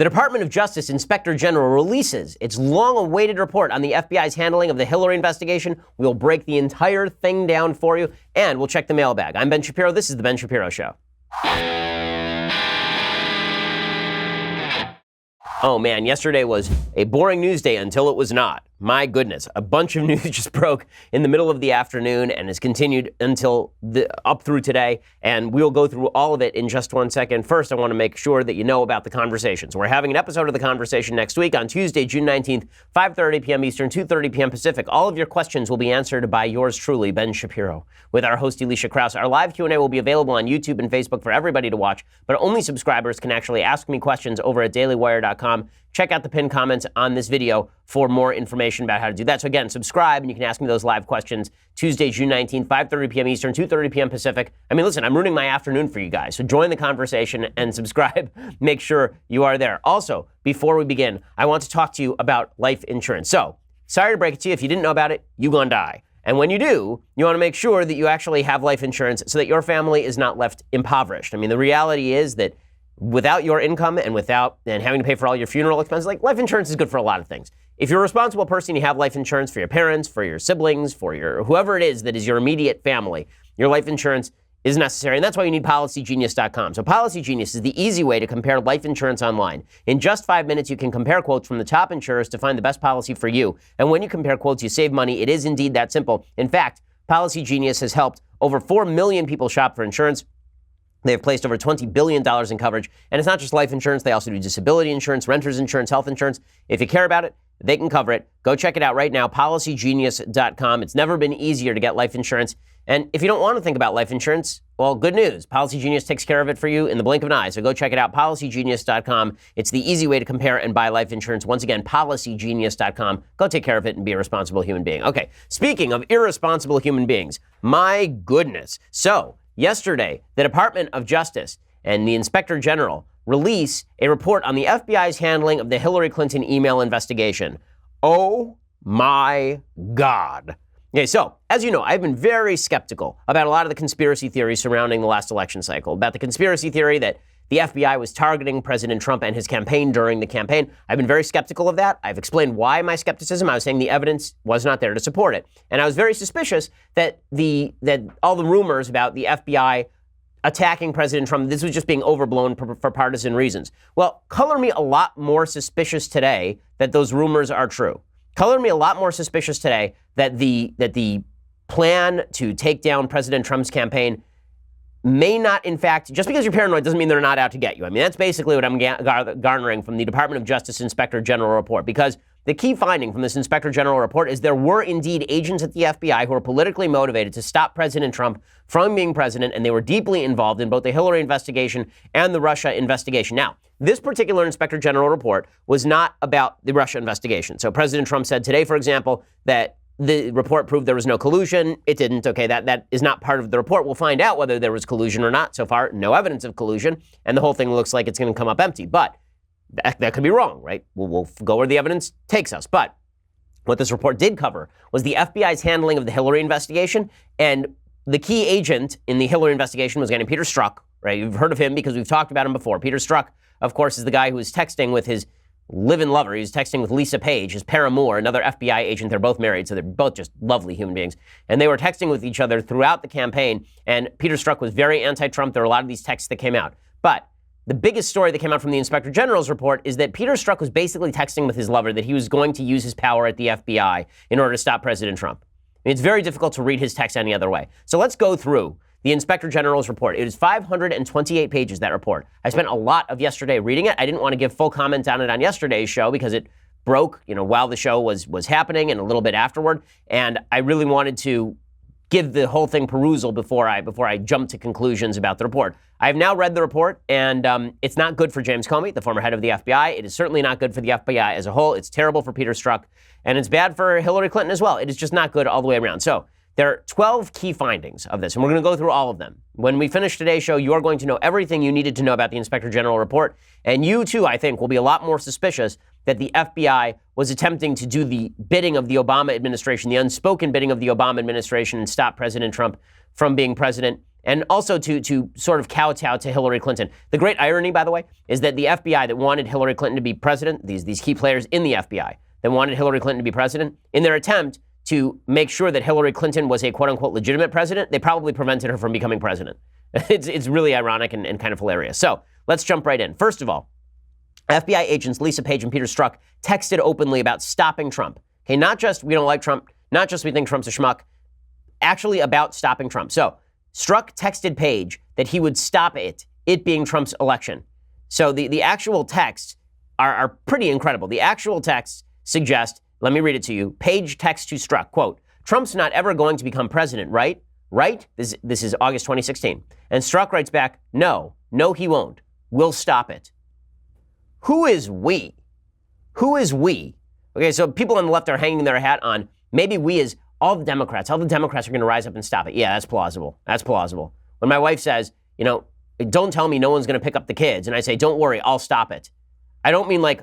The Department of Justice Inspector General releases its long-awaited report on the FBI's handling of the Hillary investigation. We'll break the entire thing down for you, and we'll check the mailbag. I'm Ben Shapiro. This is The Ben Shapiro Show. Oh man, yesterday was a boring news day until it was not. My goodness, a bunch of news just broke in the middle of the afternoon and has continued until up through today, and we'll go through all of it in just 1 second. First, I want to make sure that you know about the conversations. We're having an episode of The Conversation next week on Tuesday, June 19th, 5:30 p.m. Eastern, 2:30 p.m. Pacific. All of your questions will be answered by yours truly, Ben Shapiro, with our host, Alicia Krause. Our live Q&A will be available on YouTube and Facebook for everybody to watch, but only subscribers can actually ask me questions over at dailywire.com. Check out the pinned comments on this video for more information about how to do that. So again, subscribe and you can ask me those live questions Tuesday, June 19th, 5:30 p.m. Eastern, 2:30 p.m. Pacific. I mean, listen, I'm ruining my afternoon for you guys. So join the conversation and subscribe. Make sure you are there. Also, before we begin, I want to talk to you about life insurance. So, sorry to break it to you. If you didn't know about it, you're gonna die. And when you do, you want to make sure that you actually have life insurance so that your family is not left impoverished. I mean, the reality is that without your income and having to pay for all your funeral expenses, like life insurance is good for a lot of things. If you're a responsible person, you have life insurance for your parents, for your siblings, for your whoever it is that is your immediate family. Your life insurance is necessary, and that's why you need PolicyGenius.com. So PolicyGenius is the easy way to compare life insurance online. In just 5 minutes, you can compare quotes from the top insurers to find the best policy for you. And when you compare quotes, you save money. It is indeed that simple. In fact, PolicyGenius has helped over 4 million people shop for insurance. They have placed over $20 billion in coverage. And it's not just life insurance. They also do disability insurance, renter's insurance, health insurance. If you care about it, they can cover it. Go check it out right now, PolicyGenius.com. It's never been easier to get life insurance. And if you don't want to think about life insurance, well, good news. PolicyGenius takes care of it for you in the blink of an eye. So go check it out, PolicyGenius.com. It's the easy way to compare and buy life insurance. Once again, PolicyGenius.com. Go take care of it and be a responsible human being. Okay, speaking of irresponsible human beings, my goodness. So, yesterday, the Department of Justice and the Inspector General release a report on the FBI's handling of the Hillary Clinton email investigation. Oh my God. Okay, so, as you know, I've been very skeptical about a lot of the conspiracy theories surrounding the last election cycle. About the conspiracy theory that the FBI was targeting President Trump and his campaign during the campaign. I've been very skeptical of that. I've explained why my skepticism. I was saying the evidence was not there to support it. And I was very suspicious that all the rumors about the FBI attacking President Trump, this was just being overblown for partisan reasons. Well, color me a lot more suspicious today that those rumors are true. Color me a lot more suspicious today that the plan to take down President Trump's campaign may not, in fact, just because you're paranoid doesn't mean they're not out to get you. I mean, that's basically what I'm garnering from the Department of Justice Inspector General report, because the key finding from this Inspector General report is there were indeed agents at the FBI who were politically motivated to stop President Trump from being president, and they were deeply involved in both the Hillary investigation and the Russia investigation. Now, this particular Inspector General report was not about the Russia investigation. So President Trump said today, for example, that the report proved there was no collusion. It didn't. Okay, that is not part of the report. We'll find out whether there was collusion or not. So far, no evidence of collusion, and the whole thing looks like it's going to come up empty. But that could be wrong, right? We'll go where the evidence takes us. But what this report did cover was the FBI's handling of the Hillary investigation, and the key agent in the Hillary investigation was a guy named Peter Strzok, right? You've heard of him because we've talked about him before. Peter Strzok, of course, is the guy who was texting with his live-in lover. He was texting with Lisa Page, his paramour, another FBI agent. They're both married, so they're both just lovely human beings. And they were texting with each other throughout the campaign, and Peter Strzok was very anti-Trump. There were a lot of these texts that came out. But the biggest story that came out from the Inspector General's report is that Peter Strzok was basically texting with his lover that he was going to use his power at the FBI in order to stop President Trump. I mean, it's very difficult to read his text any other way. So let's go through the Inspector General's report. It is 528 pages, that report. I spent a lot of yesterday reading it. I didn't want to give full comment on it on yesterday's show because it broke, while the show was happening and a little bit afterward. And I really wanted to give the whole thing perusal before I jump to conclusions about the report. I've now read the report, and it's not good for James Comey, the former head of the FBI. It is certainly not good for the FBI as a whole. It's terrible for Peter Strzok, and it's bad for Hillary Clinton as well. It is just not good all the way around. So there are 12 key findings of this, and we're going to go through all of them. When we finish today's show, you are going to know everything you needed to know about the Inspector General report, and you, too, I think, will be a lot more suspicious that the FBI was attempting to do the bidding of the Obama administration, the unspoken bidding of the Obama administration, and stop President Trump from being president. and also to sort of kowtow to Hillary Clinton. The great irony, by the way, is that the FBI that wanted Hillary Clinton to be president, these key players in the FBI that wanted Hillary Clinton to be president, in their attempt to make sure that Hillary Clinton was a quote-unquote legitimate president, they probably prevented her from becoming president. It's really ironic and kind of hilarious. So let's jump right in. First of all, FBI agents Lisa Page and Peter Strzok texted openly about stopping Trump. Okay, not just we don't like Trump, not just we think Trump's a schmuck, actually about stopping Trump. So Strzok texted Page that he would stop it being Trump's election. So the actual texts are pretty incredible. The actual texts suggest, let me read it to you. Page texts to Strzok, quote, "Trump's not ever going to become president, right? Right?" This is August 2016. And Strzok writes back, no, he won't. We'll stop it. Who is we? Who is we? Okay, so people on the left are hanging their hat on maybe we as all the Democrats are going to rise up and stop it. Yeah, that's plausible. That's plausible. When my wife says, don't tell me no one's going to pick up the kids, and I say, don't worry, I'll stop it. I don't mean like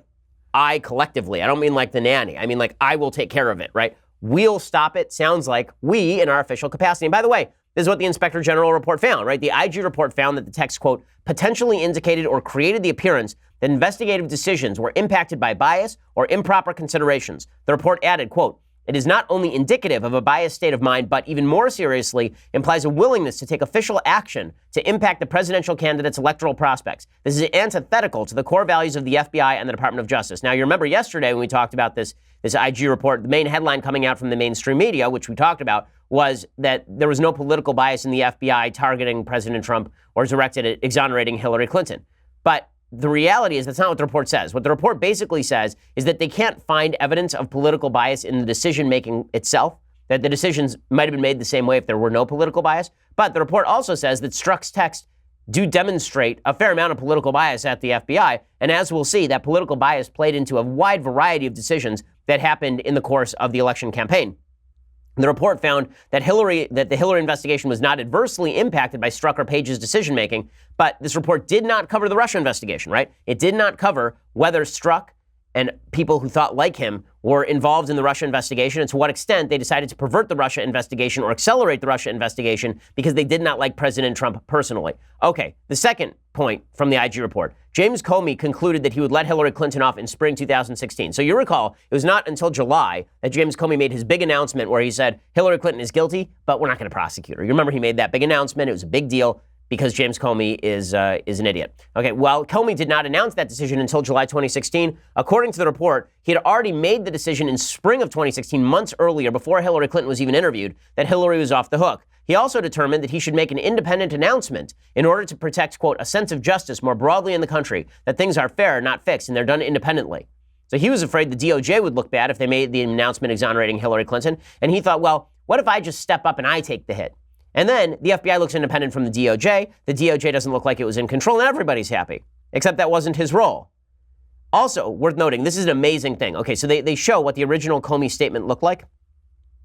I collectively. I don't mean like the nanny. I mean like I will take care of it, right? We'll stop it sounds like we in our official capacity. And by the way, this is what the Inspector General report found, right? The IG report found that the text, quote, potentially indicated or created the appearance that investigative decisions were impacted by bias or improper considerations. The report added, quote, it is not only indicative of a biased state of mind, but even more seriously implies a willingness to take official action to impact the presidential candidate's electoral prospects. This is antithetical to the core values of the FBI and the Department of Justice. Now, you remember yesterday when we talked about this IG report, the main headline coming out from the mainstream media, which we talked about, was that there was no political bias in the FBI targeting President Trump or directed at exonerating Hillary Clinton. But the reality is that's not what the report says. What the report basically says is that they can't find evidence of political bias in the decision-making itself, that the decisions might have been made the same way if there were no political bias. But the report also says that Strzok's texts do demonstrate a fair amount of political bias at the FBI. And as we'll see, that political bias played into a wide variety of decisions that happened in the course of the election campaign. The report found that the Hillary investigation was not adversely impacted by Strzok or Page's decision-making, but this report did not cover the Russia investigation, right? It did not cover whether Strzok and people who thought like him were involved in the Russia investigation and to what extent they decided to pervert the Russia investigation or accelerate the Russia investigation because they did not like President Trump personally. Okay, the second point from the IG report. James Comey concluded that he would let Hillary Clinton off in spring 2016. So you recall, it was not until July that James Comey made his big announcement where he said, Hillary Clinton is guilty, but we're not going to prosecute her. You remember he made that big announcement. It was a big deal because James Comey is an idiot. Okay, well, Comey did not announce that decision until July 2016. According to the report, he had already made the decision in spring of 2016, months earlier, before Hillary Clinton was even interviewed, that Hillary was off the hook. He also determined that he should make an independent announcement in order to protect, quote, a sense of justice more broadly in the country, that things are fair, not fixed, and they're done independently. So he was afraid the DOJ would look bad if they made the announcement exonerating Hillary Clinton. And he thought, well, what if I just step up and I take the hit? And then the FBI looks independent from the DOJ. The DOJ doesn't look like it was in control, and everybody's happy. Except that wasn't his role. Also, worth noting, this is an amazing thing. Okay, so they show what the original Comey statement looked like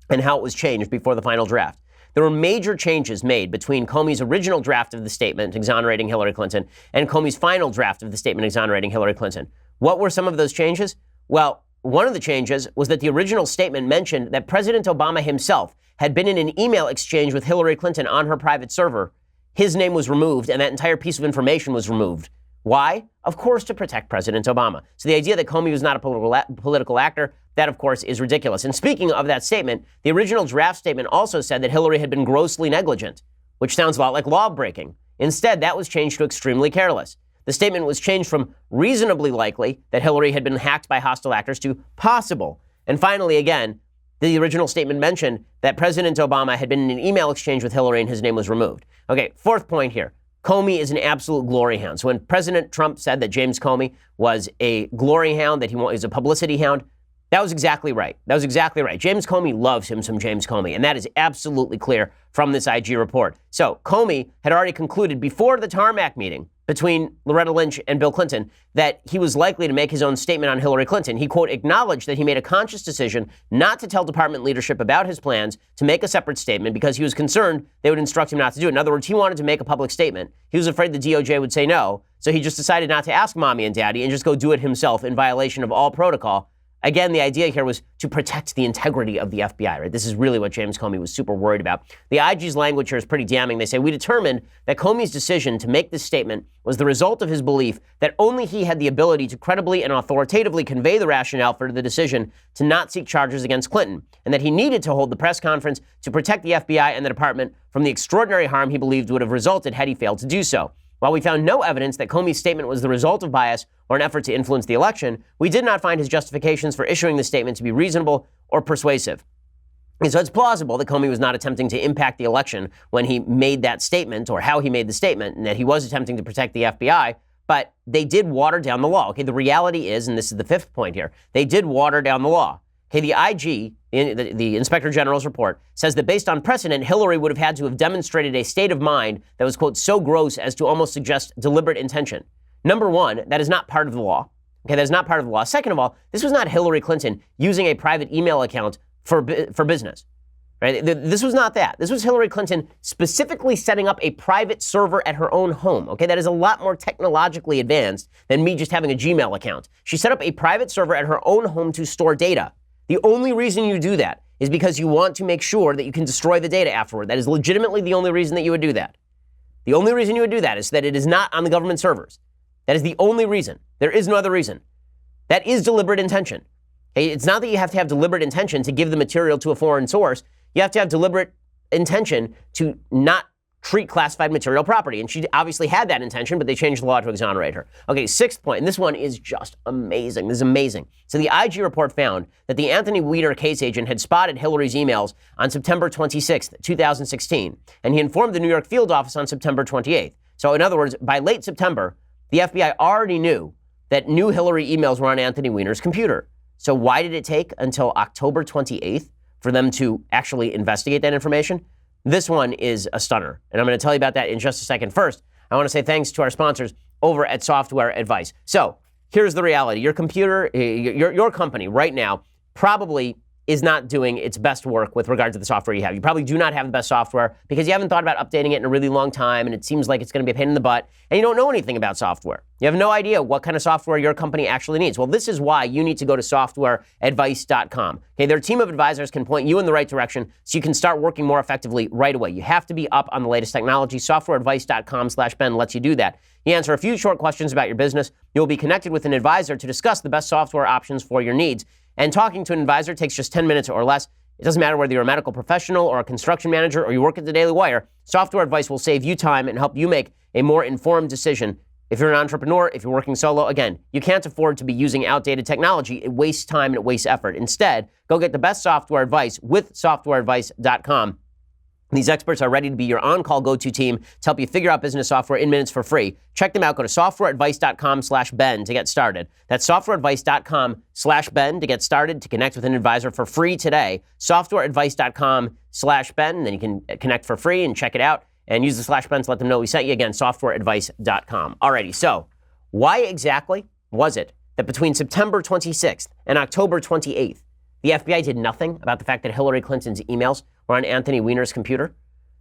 and how it was changed before the final draft. There were major changes made between Comey's original draft of the statement exonerating Hillary Clinton and Comey's final draft of the statement exonerating Hillary Clinton. What were some of those changes? Well, one of the changes was that the original statement mentioned that President Obama himself had been in an email exchange with Hillary Clinton on her private server. His name was removed, and that entire piece of information was removed. Why? Of course, to protect President Obama. So the idea that Comey was not a political actor, that, of course, is ridiculous. And speaking of that statement, the original draft statement also said that Hillary had been grossly negligent, which sounds a lot like law-breaking. Instead, that was changed to extremely careless. The statement was changed from reasonably likely that Hillary had been hacked by hostile actors to possible. And finally, again, the original statement mentioned that President Obama had been in an email exchange with Hillary and his name was removed. Okay, fourth point here. Comey is an absolute glory hound. So when President Trump said that James Comey was a glory hound, that he was a publicity hound, that was exactly right. That was exactly right. James Comey loves him some James Comey, and that is absolutely clear from this IG report. So Comey had already concluded before the tarmac meeting between Loretta Lynch and Bill Clinton that he was likely to make his own statement on Hillary Clinton. He, quote, acknowledged that he made a conscious decision not to tell department leadership about his plans to make a separate statement because he was concerned they would instruct him not to do it. In other words, he wanted to make a public statement. He was afraid the DOJ would say no, so he just decided not to ask mommy and daddy and just go do it himself in violation of all protocol. Again, the idea here was to protect the integrity of the FBI, right? This is really what James Comey was super worried about. The IG's language here is pretty damning. They say, we determined that Comey's decision to make this statement was the result of his belief that only he had the ability to credibly and authoritatively convey the rationale for the decision to not seek charges against Clinton, and that he needed to hold the press conference to protect the FBI and the department from the extraordinary harm he believed would have resulted had he failed to do so. While we found no evidence that Comey's statement was the result of bias or an effort to influence the election, we did not find his justifications for issuing the statement to be reasonable or persuasive. And so it's plausible that Comey was not attempting to impact the election when he made that statement, or how he made the statement, and that he was attempting to protect the FBI, but they did water down the law. Okay, the reality is, and this is the fifth point here, they did water down the law. Okay, the IG, the Inspector General's report, says that based on precedent, Hillary would have had to have demonstrated a state of mind that was, quote, so gross as to almost suggest deliberate intention. Number one, that is not part of the law. Okay, that is not part of the law. Second of all, this was not Hillary Clinton using a private email account for business. Right? This was not that. This was Hillary Clinton specifically setting up a private server at her own home. Okay, that is a lot more technologically advanced than me just having a Gmail account. She set up a private server at her own home to store data. The only reason you do that is because you want to make sure that you can destroy the data afterward. That is legitimately the only reason that you would do that. The only reason you would do that is that it is not on the government servers. That is the only reason. There is no other reason. That is deliberate intention. Okay? It's not that you have to have deliberate intention to give the material to a foreign source. You have to have deliberate intention to not treat classified material property. And she obviously had that intention, but they changed the law to exonerate her. Okay, sixth point, and this one is just amazing. This is amazing. So the IG report found that the Anthony Weiner case agent had spotted Hillary's emails on September 26th, 2016, and he informed the New York field office on September 28th. So in other words, by late September, the FBI already knew that new Hillary emails were on Anthony Weiner's computer. So why did it take until October 28th for them to actually investigate that information? This one is a stunner, and I'm going to tell you about that in just a second. First, I want to say thanks to our sponsors over at Software Advice. So here's the reality. Your computer, your company right now probably is not doing its best work with regard to the software you have. You probably do not have the best software because you haven't thought about updating it in a really long time, and it seems like it's going to be a pain in the butt, and you don't know anything about software. You have no idea what kind of software your company actually needs. Well, this is why you need to go to softwareadvice.com. Okay, their team of advisors can point you in the right direction so you can start working more effectively right away. You have to be up on the latest technology. Softwareadvice.com/Ben lets you do that. You answer a few short questions about your business. You'll be connected with an advisor to discuss the best software options for your needs. And talking to an advisor takes just 10 minutes or less. It doesn't matter whether you're a medical professional or a construction manager or you work at the Daily Wire. Software Advice will save you time and help you make a more informed decision. If you're an entrepreneur, if you're working solo, again, you can't afford to be using outdated technology. It wastes time and it wastes effort. Instead, go get the best software advice with softwareadvice.com. These experts are ready to be your on-call go-to team to help you figure out business software in minutes for free. Check them out. Go to softwareadvice.com/Ben to get started. That's softwareadvice.com/Ben to get started, to connect with an advisor for free today. Softwareadvice.com/Ben, and then you can connect for free and check it out and use the /Ben to let them know we sent you. Again, softwareadvice.com. Alrighty, so why exactly was it that between September 26th and October 28th, the FBI did nothing about the fact that Hillary Clinton's emails were on Anthony Weiner's computer?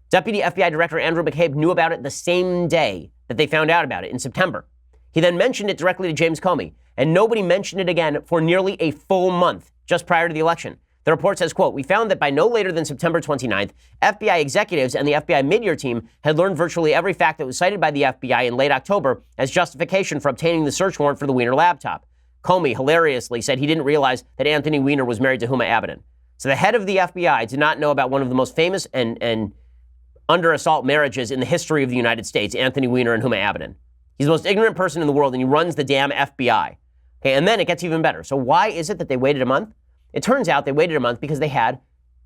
Deputy FBI Director Andrew McCabe knew about it the same day that they found out about it in September. He then mentioned it directly to James Comey, and nobody mentioned it again for nearly a full month just prior to the election. The report says, quote, we found that by no later than September 29th, FBI executives and the FBI mid-year team had learned virtually every fact that was cited by the FBI in late October as justification for obtaining the search warrant for the Weiner laptop. Comey hilariously said he didn't realize that Anthony Weiner was married to Huma Abedin. So the head of the FBI did not know about one of the most famous and under assault marriages in the history of the United States, Anthony Weiner and Huma Abedin. He's the most ignorant person in the world, and he runs the damn FBI. Okay, and then it gets even better. So why is it that they waited a month? It turns out they waited a month because they had,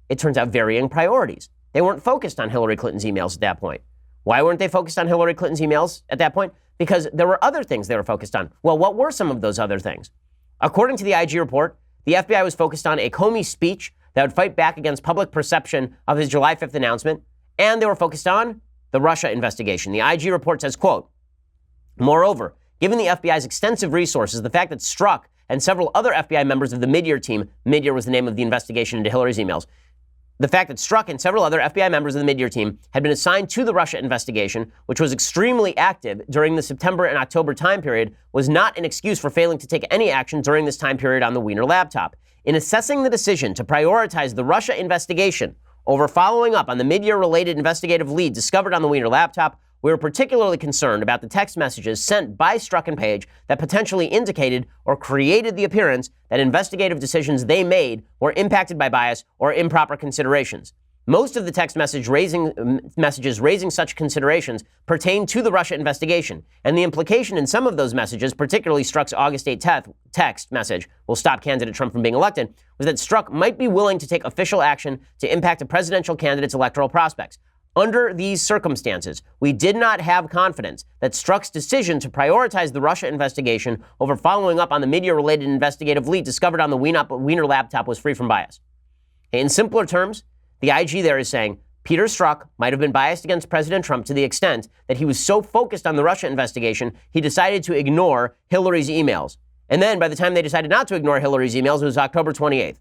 it turns out, varying priorities. They weren't focused on Hillary Clinton's emails at that point. Why weren't they focused on Hillary Clinton's emails at that point? Because there were other things they were focused on. Well, what were some of those other things? According to the IG report, the FBI was focused on a Comey speech that would fight back against public perception of his July 5th announcement, and they were focused on the Russia investigation. The IG report says, quote, moreover, given the FBI's extensive resources, the fact that Strzok and several other FBI members of the mid-year team, mid-year was the name of the investigation into Hillary's emails, the fact that Strzok and several other FBI members of the mid-year team had been assigned to the Russia investigation, which was extremely active during the September and October time period, was not an excuse for failing to take any action during this time period on the Weiner laptop. In assessing the decision to prioritize the Russia investigation over following up on the mid-year related investigative lead discovered on the Weiner laptop, we were particularly concerned about the text messages sent by Strzok and Page that potentially indicated or created the appearance that investigative decisions they made were impacted by bias or improper considerations. Most of the text messages raising such considerations pertain to the Russia investigation, and the implication in some of those messages, particularly Strzok's August 8 text message, will stop candidate Trump from being elected, was that Strzok might be willing to take official action to impact a presidential candidate's electoral prospects. Under these circumstances, we did not have confidence that Strzok's decision to prioritize the Russia investigation over following up on the media-related investigative lead discovered on the Weiner laptop was free from bias. In simpler terms, the IG there is saying Peter Strzok might have been biased against President Trump to the extent that he was so focused on the Russia investigation, he decided to ignore Hillary's emails. And then by the time they decided not to ignore Hillary's emails, it was October 28th.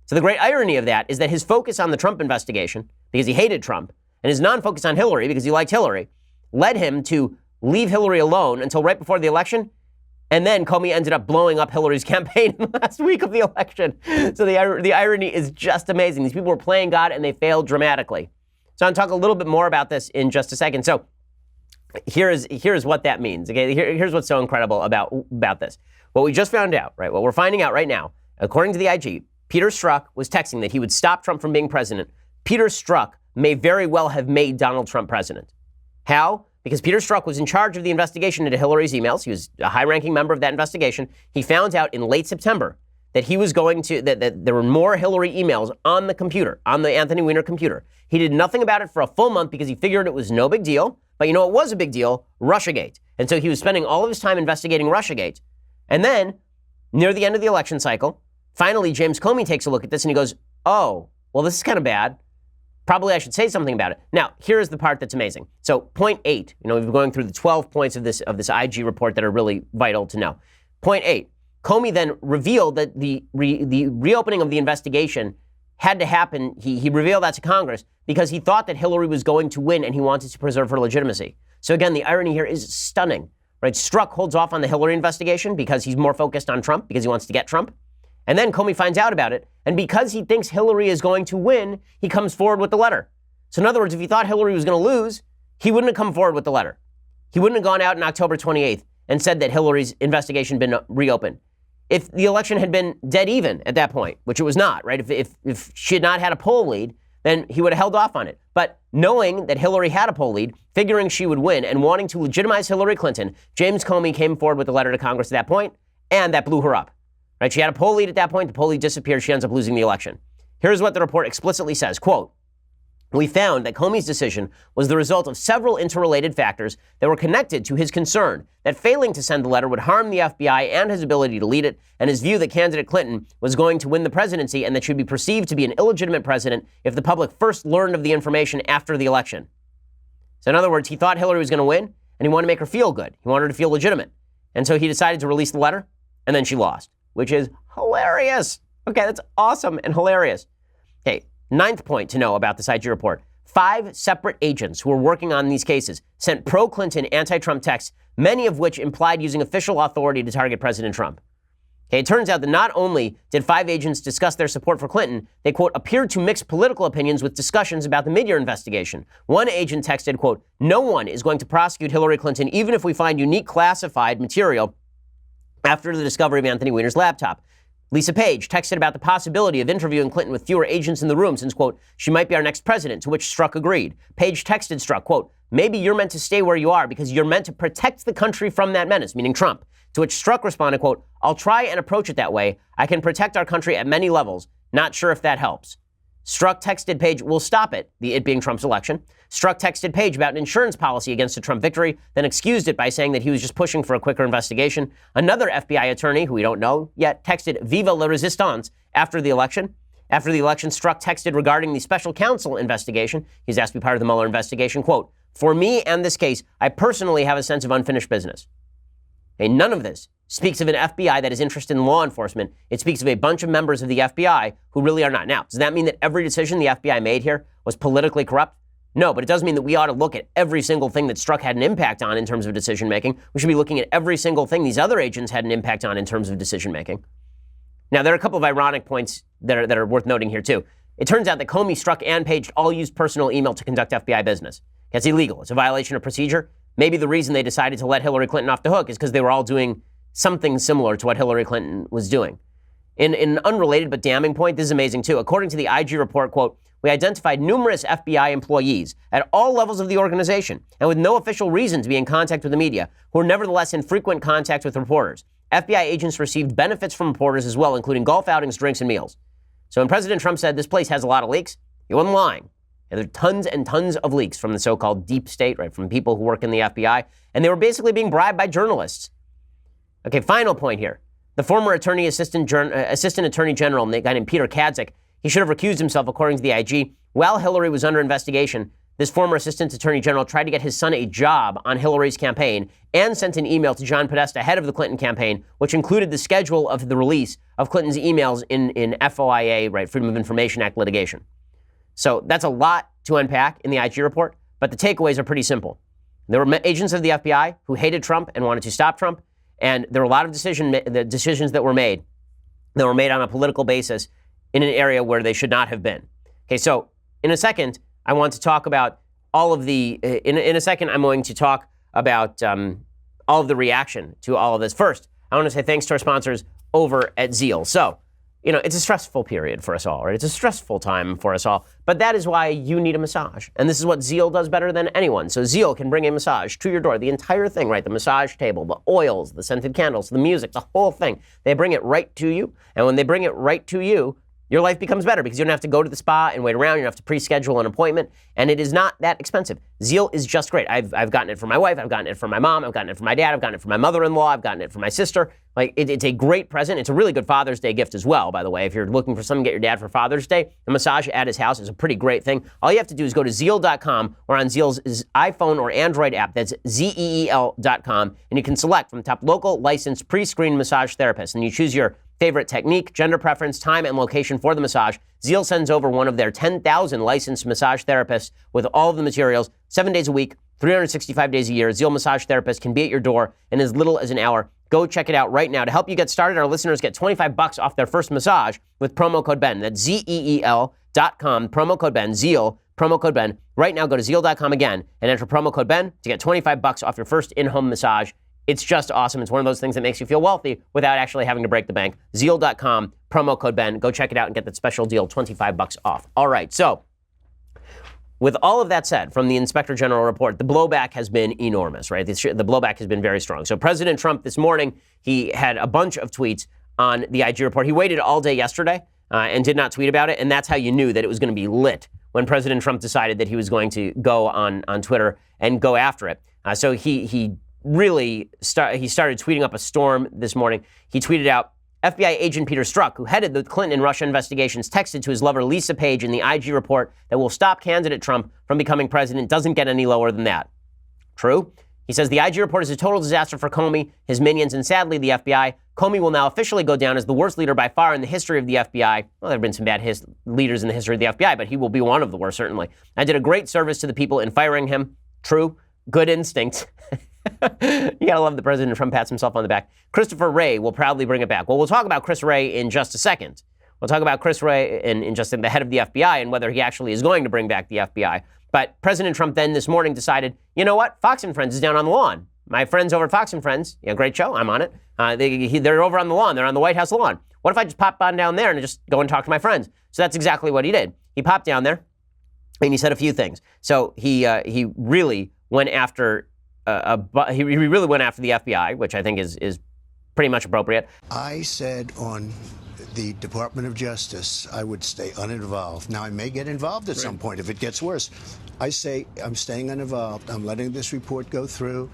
So the great irony of that is that his focus on the Trump investigation, because he hated Trump, and his non-focus on Hillary, because he liked Hillary, led him to leave Hillary alone until right before the election. And then Comey ended up blowing up Hillary's campaign in the last week of the election. So the irony is just amazing. These people were playing God and they failed dramatically. So I'll talk a little bit more about this in just a second. So here's what that means. Okay, here's what's so incredible about this. What we just found out, right? What we're finding out right now, according to the IG, Peter Strzok was texting that he would stop Trump from being president. Peter Strzok may very well have made Donald Trump president. How? Because Peter Strzok was in charge of the investigation into Hillary's emails. He was a high-ranking member of that investigation. He found out in late September that he was going to, that there were more Hillary emails on the computer, on the Anthony Weiner computer. He did nothing about it for a full month because he figured it was no big deal. But you know, it was a big deal, Russiagate. And so he was spending all of his time investigating Russiagate. And then, near the end of the election cycle, finally James Comey takes a look at this and he goes, oh, well, this is kind of bad. Probably I should say something about it. Now, here's the part that's amazing. So point 8, we've been going through the 12 points of this IG report that are really vital to know. Point 8, Comey then revealed that the reopening of the investigation had to happen. He revealed that to Congress because he thought that Hillary was going to win and he wanted to preserve her legitimacy. So again, the irony here is stunning, right? Strzok holds off on the Hillary investigation because he's more focused on Trump, because he wants to get Trump. And then Comey finds out about it, and because he thinks Hillary is going to win, he comes forward with the letter. So in other words, if he thought Hillary was going to lose, he wouldn't have come forward with the letter. He wouldn't have gone out on October 28th and said that Hillary's investigation had been reopened. If the election had been dead even at that point, which it was not, right? If she had not had a poll lead, then he would have held off on it. But knowing that Hillary had a poll lead, figuring she would win, and wanting to legitimize Hillary Clinton, James Comey came forward with a letter to Congress at that point, and that blew her up. Right? She had a poll lead at that point. The poll lead disappeared. She ends up losing the election. Here's what the report explicitly says, quote, we found that Comey's decision was the result of several interrelated factors that were connected to his concern that failing to send the letter would harm the FBI and his ability to lead it, and his view that candidate Clinton was going to win the presidency and that she'd be perceived to be an illegitimate president if the public first learned of the information after the election. So in other words, he thought Hillary was going to win, and he wanted to make her feel good. He wanted her to feel legitimate. And so he decided to release the letter, and then she lost, which is hilarious. Okay, that's awesome and hilarious. Okay, 9th point to know about this IG report. 5 separate agents who were working on these cases sent pro-Clinton anti-Trump texts, many of which implied using official authority to target President Trump. Okay, it turns out that not only did 5 agents discuss their support for Clinton, they, quote, appeared to mix political opinions with discussions about the mid-year investigation. One agent texted, quote, no one is going to prosecute Hillary Clinton even if we find unique classified material after the discovery of Anthony Weiner's laptop. Lisa Page texted about the possibility of interviewing Clinton with fewer agents in the room since, quote, she might be our next president, to which Strzok agreed. Page texted Strzok, quote, maybe you're meant to stay where you are because you're meant to protect the country from that menace, meaning Trump. To which Strzok responded, quote, I'll try and approach it that way. I can protect our country at many levels. Not sure if that helps. Strzok texted Page, we'll stop it, it being Trump's election. Strzok texted Page about an insurance policy against a Trump victory, then excused it by saying that he was just pushing for a quicker investigation. Another FBI attorney, who we don't know yet, texted Viva la Resistance after the election. After the election, Strzok texted regarding the special counsel investigation. He's asked to be part of the Mueller investigation, quote, for me and this case, I personally have a sense of unfinished business. Okay, none of this speaks of an FBI that is interested in law enforcement. It speaks of a bunch of members of the FBI who really are not. Now, does that mean that every decision the FBI made here was politically corrupt? No, but it does mean that we ought to look at every single thing that Strzok had an impact on in terms of decision making. We should be looking at every single thing these other agents had an impact on in terms of decision making. Now, there are a couple of ironic points that are worth noting here, too. It turns out that Comey, Strzok, and Page all used personal email to conduct FBI business. It's illegal. It's a violation of procedure. Maybe the reason they decided to let Hillary Clinton off the hook is because they were all doing something similar to what Hillary Clinton was doing. In an unrelated but damning point, this is amazing, too. According to the IG report, quote, we identified numerous FBI employees at all levels of the organization and with no official reason to be in contact with the media who were nevertheless in frequent contact with reporters. FBI agents received benefits from reporters as well, including golf outings, drinks, and meals. So when President Trump said this place has a lot of leaks, he wasn't lying. And there are tons and tons of leaks from the so-called deep state, right, from people who work in the FBI, and they were basically being bribed by journalists. Okay, final point here. The former assistant attorney general, a guy named Peter Kadzik, he should have recused himself, according to the IG. While Hillary was under investigation, this former assistant attorney general tried to get his son a job on Hillary's campaign and sent an email to John Podesta ahead of the Clinton campaign, which included the schedule of the release of Clinton's emails in FOIA, right, Freedom of Information Act litigation. So that's a lot to unpack in the IG report, but the takeaways are pretty simple. There were agents of the FBI who hated Trump and wanted to stop Trump, and there were a lot of decisions that were made on a political basis in an area where they should not have been. Okay, so in a second, I want to talk about all of the, in a second, I'm going to talk about all of the reaction to all of this. First, I want to say thanks to our sponsors over at Zeile. So, you know, it's a stressful period for us all, right? It's a stressful time for us all, but that is why you need a massage. And this is what Zeile does better than anyone. So Zeile can bring a massage to your door, the entire thing, right? The massage table, the oils, the scented candles, the music, the whole thing. They bring it right to you. And when they bring it right to you, your life becomes better because you don't have to go to the spa and wait around. You don't have to pre-schedule an appointment, and it is not that expensive. Zeile is just great. I've gotten it for my wife. I've gotten it for my mom. I've gotten it for my dad. I've gotten it for my mother-in-law. I've gotten it for my sister. Like, it's a great present. It's a really good Father's Day gift as well, by the way. If you're looking for something to get your dad for Father's Day, a massage at his house is a pretty great thing. All you have to do is go to Zeile.com or on Zeile's iPhone or Android app. That's Zeel.com, and you can select from the top local licensed pre-screened massage therapists, and you choose your favorite technique, gender preference, time, and location for the massage. Zeile sends over one of their 10,000 licensed massage therapists with all of the materials, 7 days a week, 365 days a year. Zeile massage therapist can be at your door in as little as an hour. Go check it out right now. To help you get started, our listeners get $25 off their first massage with promo code BEN. That's Zeel.com, promo code BEN, Zeile, promo code BEN. Right now, go to Zeile.com again and enter promo code BEN to get $25 off your first in-home massage. It's just awesome. It's one of those things that makes you feel wealthy without actually having to break the bank. Zeile.com, promo code BEN. Go check it out and get that special deal, $25 off. All right, so with all of that said, from the Inspector General report, the blowback has been enormous, right? The blowback has been very strong. So President Trump this morning, he had a bunch of tweets on the IG report. He waited all day yesterday and did not tweet about it, and that's how you knew that it was going to be lit when President Trump decided that he was going to go on Twitter and go after it. So he started tweeting up a storm this morning. He tweeted out, FBI agent Peter Strzok, who headed the Clinton and Russia investigations, texted to his lover Lisa Page in the IG report that will stop candidate Trump from becoming president. Doesn't get any lower than that. True. He says the IG report is a total disaster for Comey, his minions, and sadly the FBI. Comey will now officially go down as the worst leader by far in the history of the FBI. Well, there have been some bad leaders in the history of the FBI, but he will be one of the worst, certainly. I did a great service to the people in firing him. True. Good instinct. You gotta love the President Trump pats himself on the back. Christopher Wray will proudly bring it back. Well, we'll talk about Chris Wray in just a second. We'll talk about Chris Wray in just the head of the FBI and whether he actually is going to bring back the FBI. But President Trump then this morning decided, you know what? Fox and Friends is down on the lawn. My friends over at Fox and Friends, great show, I'm on it. They're over on the lawn. They're on the White House lawn. What if I just pop on down there and just go and talk to my friends? So that's exactly what he did. He popped down there and he said a few things. So he really went after he really went after the FBI, which I think is pretty much appropriate. I said on the Department of Justice I would stay uninvolved. Now, I may get involved at some point if it gets worse. I say I'm staying uninvolved. I'm letting this report go through.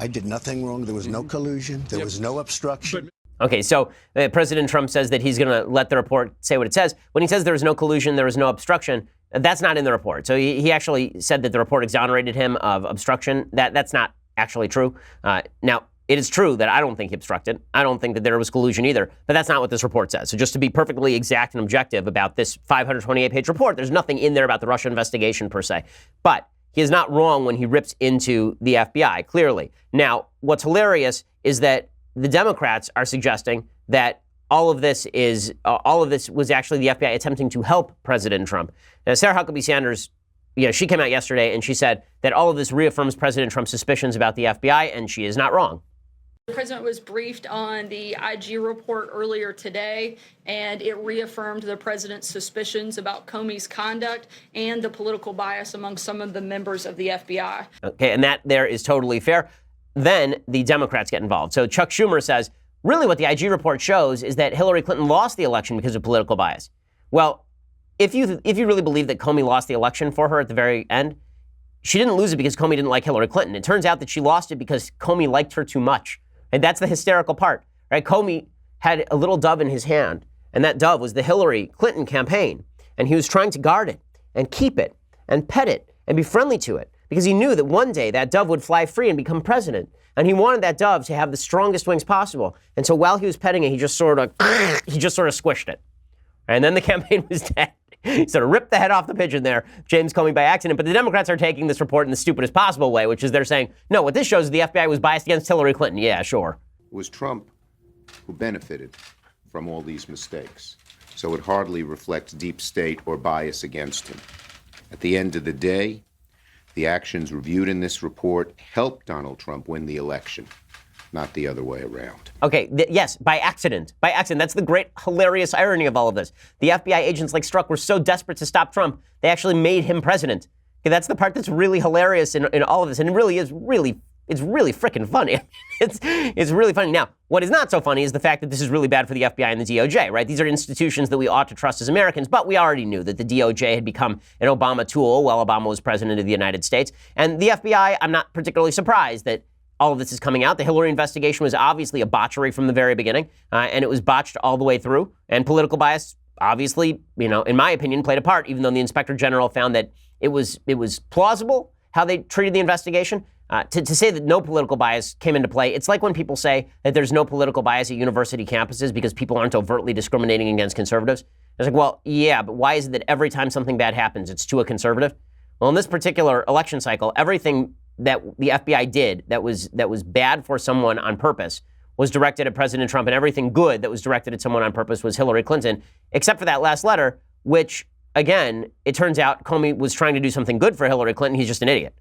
I did nothing wrong. There was no collusion. There was no obstruction. Okay, so President Trump says that he's going to let the report say what it says. When he says there was no collusion, there was no obstruction, that's not in the report. So he actually said that the report exonerated him of obstruction. That's not actually true. Now, it is true that I don't think he obstructed. I don't think that there was collusion either, but that's not what this report says. So just to be perfectly exact and objective about this 528-page report, there's nothing in there about the Russia investigation per se. But he is not wrong when he rips into the FBI, clearly. Now, what's hilarious is that the Democrats are suggesting that all of this was actually the FBI attempting to help President Trump. Now, Sarah Huckabee Sanders, she came out yesterday and she said that all of this reaffirms President Trump's suspicions about the FBI, and she is not wrong. The president was briefed on the IG report earlier today, and it reaffirmed the president's suspicions about Comey's conduct and the political bias among some of the members of the FBI. Okay, and that there is totally fair. Then the Democrats get involved. So Chuck Schumer says, really what the IG report shows is that Hillary Clinton lost the election because of political bias. Well, if you really believe that Comey lost the election for her at the very end, she didn't lose it because Comey didn't like Hillary Clinton. It turns out that she lost it because Comey liked her too much. And that's the hysterical part, right? Comey had a little dove in his hand, and that dove was the Hillary Clinton campaign. And he was trying to guard it and keep it and pet it and be friendly to it because he knew that one day that dove would fly free and become president. And he wanted that dove to have the strongest wings possible. And so while he was petting it, he just sort of squished it. And then the campaign was dead. He sort of ripped the head off the pigeon there, James Comey by accident. But the Democrats are taking this report in the stupidest possible way, which is they're saying, no, what this shows is the FBI was biased against Hillary Clinton. Yeah, sure. It was Trump who benefited from all these mistakes. So it hardly reflects deep state or bias against him. At the end of the day, the actions reviewed in this report helped Donald Trump win the election, not the other way around. Okay, yes, by accident. By accident. That's the great, hilarious irony of all of this. The FBI agents like Strzok were so desperate to stop Trump, they actually made him president. Okay, that's the part that's really hilarious in all of this, and it really is it's really freaking funny. It's really funny. Now, what is not so funny is the fact that this is really bad for the FBI and the DOJ, right? These are institutions that we ought to trust as Americans, but we already knew that the DOJ had become an Obama tool while Obama was president of the United States. And the FBI, I'm not particularly surprised that all of this is coming out. The Hillary investigation was obviously a botchery from the very beginning, and it was botched all the way through. And political bias, obviously, in my opinion, played a part, even though the Inspector General found that it was plausible how they treated the investigation. To say that no political bias came into play, it's like when people say that there's no political bias at university campuses because people aren't overtly discriminating against conservatives. It's like, well, yeah, but why is it that every time something bad happens, it's to a conservative? Well, in this particular election cycle, everything that the FBI did that was bad for someone on purpose was directed at President Trump, and everything good that was directed at someone on purpose was Hillary Clinton, except for that last letter, which, again, it turns out Comey was trying to do something good for Hillary Clinton. He's just an idiot.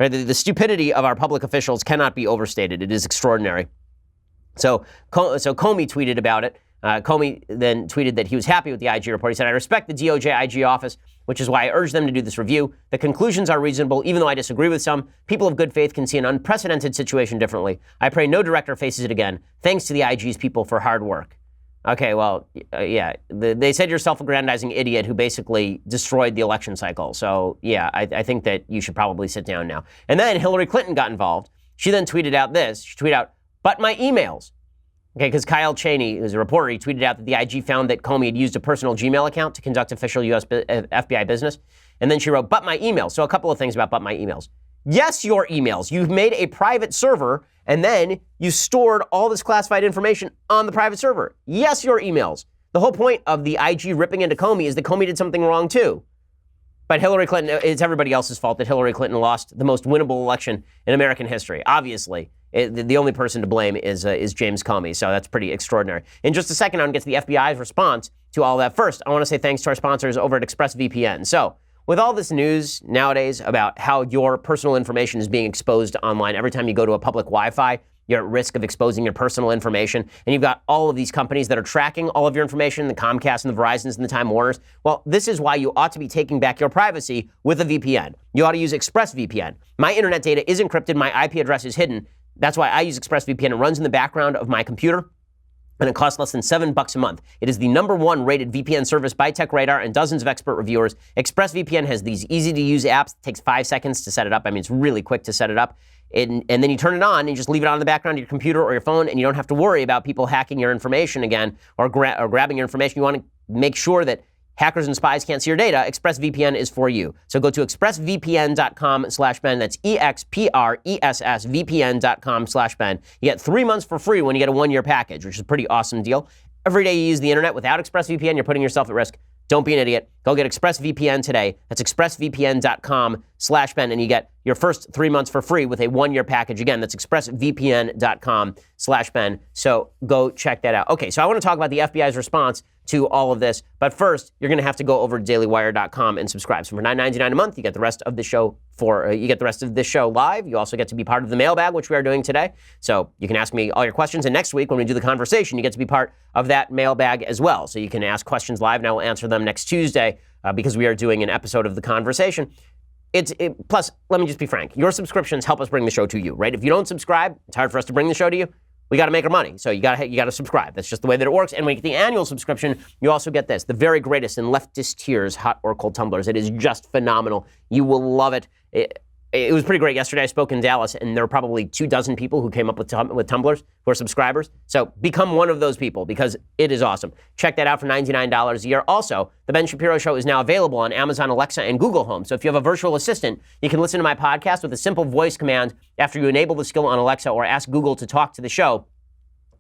Right? The stupidity of our public officials cannot be overstated. It is extraordinary. So Comey tweeted about it. Comey then tweeted that he was happy with the IG report. He said, I respect the DOJ IG office, which is why I urge them to do this review. The conclusions are reasonable, even though I disagree with some. People of good faith can see an unprecedented situation differently. I pray no director faces it again. Thanks to the IG's people for hard work. Okay, well, yeah, they said you're a self-aggrandizing idiot who basically destroyed the election cycle. So, yeah, I think that you should probably sit down now. And then Hillary Clinton got involved. She then tweeted out this. She tweeted out, but my emails. Okay, because Kyle Cheney, who's a reporter, he tweeted out that the IG found that Comey had used a personal Gmail account to conduct official U.S. FBI business. And then she wrote, but my emails. So a couple of things about but my emails. Yes, your emails. You've made a private server, and then you stored all this classified information on the private server. Yes, your emails. The whole point of the IG ripping into Comey is that Comey did something wrong too. But Hillary Clinton, it's everybody else's fault that Hillary Clinton lost the most winnable election in American history. Obviously, the only person to blame is James Comey, so that's pretty extraordinary. In just a second, I'm going to get to the FBI's response to all that. First, I want to say thanks to our sponsors over at ExpressVPN. So, with all this news nowadays about how your personal information is being exposed online, every time you go to a public Wi-Fi, you're at risk of exposing your personal information. And you've got all of these companies that are tracking all of your information, the Comcast and the Verizons and the Time Warners. Well, this is why you ought to be taking back your privacy with a VPN. You ought to use ExpressVPN. My internet data is encrypted. My IP address is hidden. That's why I use ExpressVPN. It runs in the background of my computer, and it costs less than $7 a month. It is the #1 rated VPN service by TechRadar and dozens of expert reviewers. ExpressVPN has these easy-to-use apps. It takes 5 seconds to set it up. I mean, it's really quick to set it up. And then you turn it on and you just leave it on in the background of your computer or your phone, and you don't have to worry about people hacking your information again or grabbing your information. You want to make sure that hackers and spies can't see your data, ExpressVPN is for you. So go to expressvpn.com/Ben. That's EXPRESSVPN.com/Ben. You get 3 months for free when you get a 1-year package, which is a pretty awesome deal. Every day you use the internet without ExpressVPN, you're putting yourself at risk. Don't be an idiot. Go get ExpressVPN today. That's expressvpn.com/Ben, and you get your first 3 months for free with a 1-year package. Again, that's expressvpn.com/Ben. So go check that out. Okay, so I want to talk about the FBI's response to all of this. But first, you're going to have to go over to dailywire.com and subscribe. So for $9.99 a month, you get the rest of the show live. You also get to be part of the mailbag, which we are doing today. So you can ask me all your questions. And next week, when we do the conversation, you get to be part of that mailbag as well. So you can ask questions live, and I will answer them next Tuesday because we are doing an episode of the conversation. Plus, let me just be frank. Your subscriptions help us bring the show to you, right? If you don't subscribe, it's hard for us to bring the show to you. We got to make our money, so you got to subscribe. That's just the way that it works. And when you get the annual subscription, you also get this, the very greatest in leftist tears, hot or cold tumblers. It is just phenomenal. You will love it. It was pretty great. Yesterday I spoke in Dallas, and there were probably 24 people who came up with tumblers who are subscribers. So become one of those people because it is awesome. Check that out for $99 a year. Also, The Ben Shapiro Show is now available on Amazon Alexa and Google Home. So if you have a virtual assistant, you can listen to my podcast with a simple voice command after you enable the skill on Alexa or ask Google to talk to the show.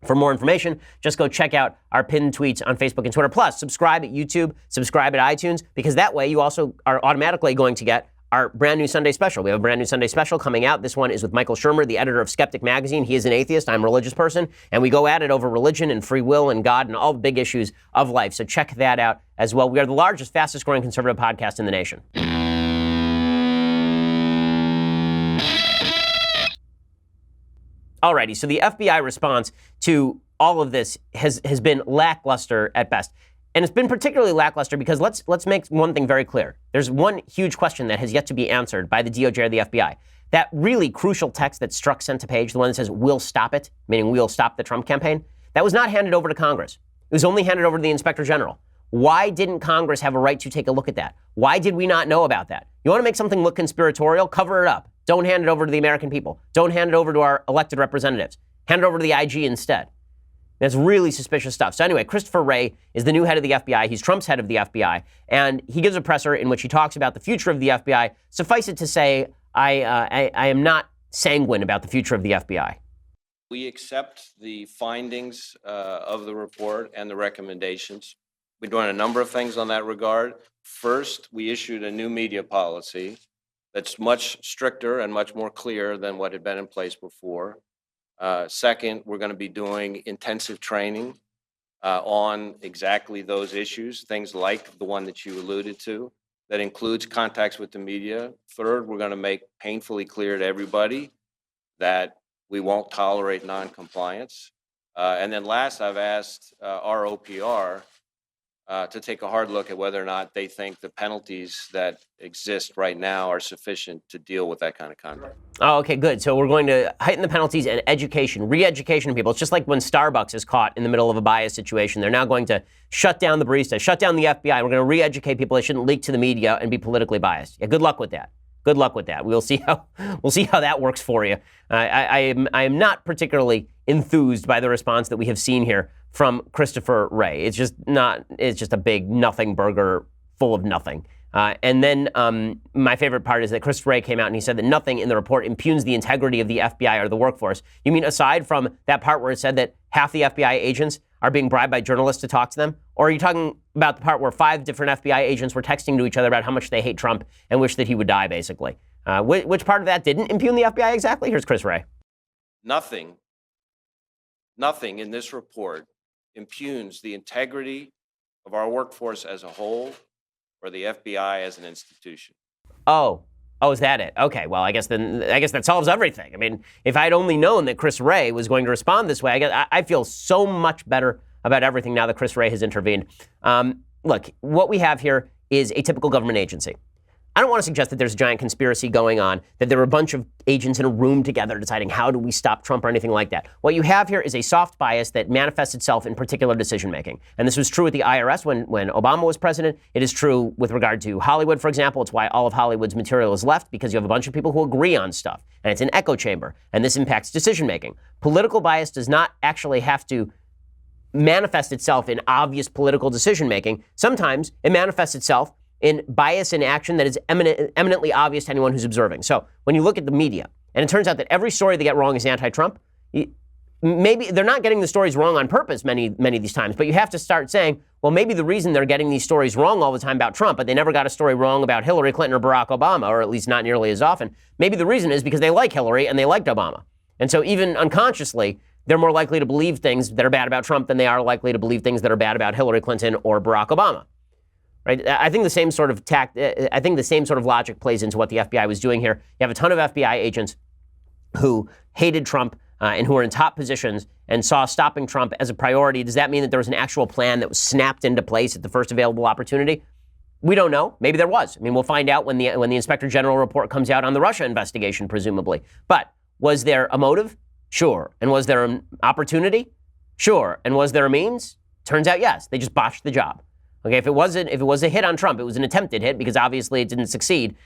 For more information, just go check out our pinned tweets on Facebook and Twitter. Plus, subscribe at YouTube, subscribe at iTunes, because that way you also are automatically going to get our brand new Sunday special. We have a brand new Sunday special coming out. This one is with Michael Shermer, the editor of Skeptic Magazine. He is an atheist. I'm a religious person. And we go at it over religion and free will and God and all the big issues of life. So check that out as well. We are the largest, fastest growing conservative podcast in the nation. Alrighty, so the FBI response to all of this has been lackluster at best. And it's been particularly lackluster because let's make one thing very clear. There's one huge question that has yet to be answered by the DOJ or the FBI. That really crucial text that Strzok sent to Page, the one that says, "We'll stop it," meaning we'll stop the Trump campaign, that was not handed over to Congress. It was only handed over to the Inspector General. Why didn't Congress have a right to take a look at that? Why did we not know about that? You want to make something look conspiratorial? Cover it up. Don't hand it over to the American people. Don't hand it over to our elected representatives. Hand it over to the IG instead. That's really suspicious stuff. So anyway, Christopher Wray is the new head of the FBI. He's Trump's head of the FBI. And he gives a presser in which he talks about the future of the FBI. Suffice it to say, I am not sanguine about the future of the FBI. We accept the findings of the report and the recommendations. We're doing a number of things on that regard. First, we issued a new media policy that's much stricter and much more clear than what had been in place before. Second, we're going to be doing intensive training on exactly those issues, things like the one that you alluded to, that includes contacts with the media. Third, we're going to make painfully clear to everybody that we won't tolerate noncompliance. And then last, I've asked our OPR to take a hard look at whether or not they think the penalties that exist right now are sufficient to deal with that kind of conduct. Oh, okay, good. So we're going to heighten the penalties and education, re-education of people. It's just like when Starbucks is caught in the middle of a bias situation. They're now going to shut down the barista, shut down the FBI. We're going to re-educate people. They shouldn't leak to the media and be politically biased. Yeah, good luck with that. Good luck with that. We'll see how that works for you. I am not particularly enthused by the response that we have seen here from Christopher Wray. It's just a big nothing burger full of nothing. And then my favorite part is that Christopher Wray came out and he said that nothing in the report impugns the integrity of the FBI or the workforce. You mean aside from that part where it said that half the FBI agents are being bribed by journalists to talk to them? Or are you talking about the part where 5 different FBI agents were texting to each other about how much they hate Trump and wish that he would die, basically? Which part of that didn't impugn the FBI exactly? Here's Chris Wray. Nothing in this report impugns the integrity of our workforce as a whole or the FBI as an institution. Oh, is that it? Okay, well, I guess that solves everything. I mean, if I'd only known that Chris Wray was going to respond this way, I feel so much better about everything now that Chris Wray has intervened. Look, what we have here is a typical government agency. I don't want to suggest that there's a giant conspiracy going on, that there were a bunch of agents in a room together deciding how do we stop Trump or anything like that. What you have here is a soft bias that manifests itself in particular decision making. And this was true with the IRS when Obama was president. It is true with regard to Hollywood, for example. It's why all of Hollywood's material is left, because you have a bunch of people who agree on stuff. And it's an echo chamber. And this impacts decision making. Political bias does not actually have to manifest itself in obvious political decision-making. Sometimes it manifests itself in bias in action that is eminently obvious to anyone who's observing. So when you look at the media, and it turns out that every story they get wrong is anti-Trump, maybe they're not getting the stories wrong on purpose many of these times, but you have to start saying, well, maybe the reason they're getting these stories wrong all the time about Trump, but they never got a story wrong about Hillary Clinton or Barack Obama, or at least not nearly as often. Maybe the reason is because they like Hillary and they liked Obama. And so even unconsciously, they're more likely to believe things that are bad about Trump than they are likely to believe things that are bad about Hillary Clinton or Barack Obama. Right? I think the same sort of logic plays into what the FBI was doing here. You have a ton of FBI agents who hated Trump and who are in top positions and saw stopping Trump as a priority. Does that mean that there was an actual plan that was snapped into place at the first available opportunity? We don't know. Maybe there was. I mean, we'll find out when the Inspector General report comes out on the Russia investigation, presumably. But was there a motive? Sure. And was there an opportunity? Sure. And was there a means? Turns out yes. They just botched the job. Okay, if it was a hit on Trump, it was an attempted hit because obviously it didn't succeed.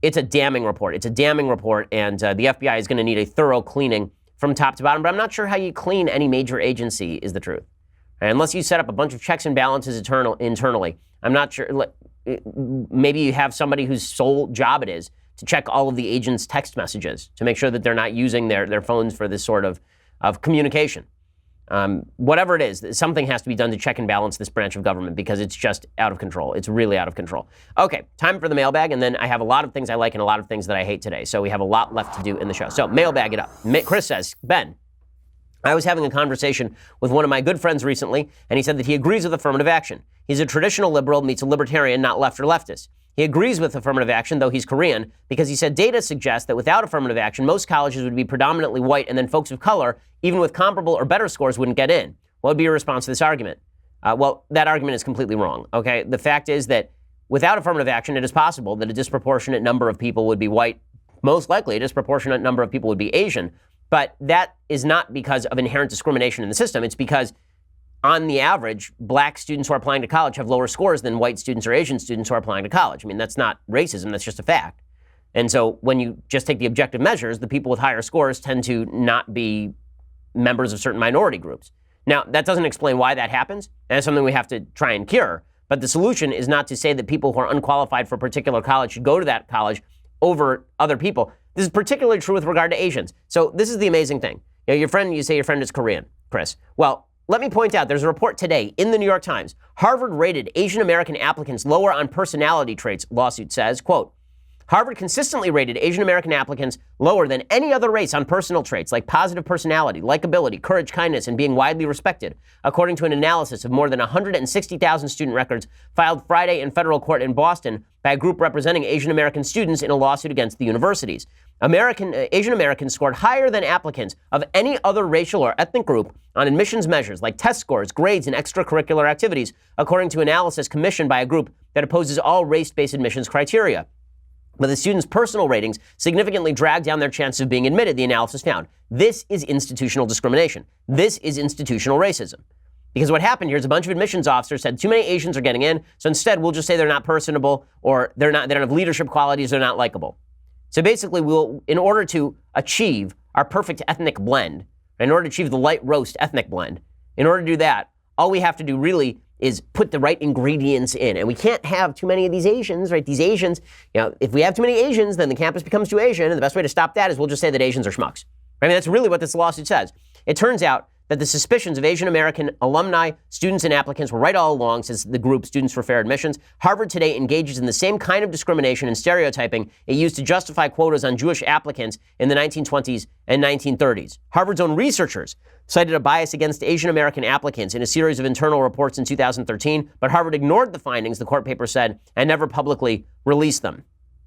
It's a damning report. It's a damning report, and the FBI is going to need a thorough cleaning from top to bottom. But I'm not sure how you clean any major agency is the truth. And unless you set up a bunch of checks and balances internally. I'm not sure. Maybe you have somebody whose sole job it is to check all of the agents' text messages to make sure that they're not using their phones for this sort of communication. Whatever it is, something has to be done to check and balance this branch of government because it's just out of control. It's really out of control. Okay, time for the mailbag, and then I have a lot of things I like and a lot of things that I hate today. So we have a lot left to do in the show. So mailbag it up. Chris says, Ben, I was having a conversation with one of my good friends recently, and he said that he agrees with affirmative action. He's a traditional liberal, meets a libertarian, not left or leftist. He agrees with affirmative action, though he's Korean, because he said data suggests that without affirmative action, most colleges would be predominantly white, and then folks of color, even with comparable or better scores, wouldn't get in. What would be your response to this argument? Well, that argument is completely wrong, okay? The fact is that without affirmative action, it is possible that a disproportionate number of people would be white. Most likely, a disproportionate number of people would be Asian. But that is not because of inherent discrimination in the system. It's because on the average, black students who are applying to college have lower scores than white students or Asian students who are applying to college. I mean, that's not racism, that's just a fact. And so when you just take the objective measures, the people with higher scores tend to not be members of certain minority groups. Now, that doesn't explain why that happens. That's something we have to try and cure. But the solution is not to say that people who are unqualified for a particular college should go to that college over other people. This is particularly true with regard to Asians. So this is the amazing thing. You say your friend is Korean, Chris. Well, let me point out, there's a report today in the New York Times. Harvard rated Asian American applicants lower on personality traits, lawsuit says, quote, Harvard consistently rated Asian American applicants lower than any other race on personal traits like positive personality, likability, courage, kindness, and being widely respected, according to an analysis of more than 160,000 student records filed Friday in federal court in Boston by a group representing Asian American students in a lawsuit against the universities. Asian Americans scored higher than applicants of any other racial or ethnic group on admissions measures like test scores, grades, and extracurricular activities, according to analysis commissioned by a group that opposes all race-based admissions criteria. But the students' personal ratings significantly dragged down their chances of being admitted, the analysis found. This is institutional discrimination. This is institutional racism. Because what happened here is a bunch of admissions officers said too many Asians are getting in, so instead we'll just say they're not personable or they don't have leadership qualities, they're not likable. So basically, in order to achieve our perfect ethnic blend, in order to achieve the light roast ethnic blend, in order to do that, all we have to do really is put the right ingredients in. And we can't have too many of these Asians, right? These Asians, if we have too many Asians, then the campus becomes too Asian. And the best way to stop that is we'll just say that Asians are schmucks. I mean, that's really what this lawsuit says. It turns out that the suspicions of Asian American alumni, students, and applicants were right all along, says the group Students for Fair Admissions. Harvard today engages in the same kind of discrimination and stereotyping it used to justify quotas on Jewish applicants in the 1920s and 1930s. Harvard's own researchers cited a bias against Asian American applicants in a series of internal reports in 2013, but Harvard ignored the findings, the court paper said, and never publicly released them.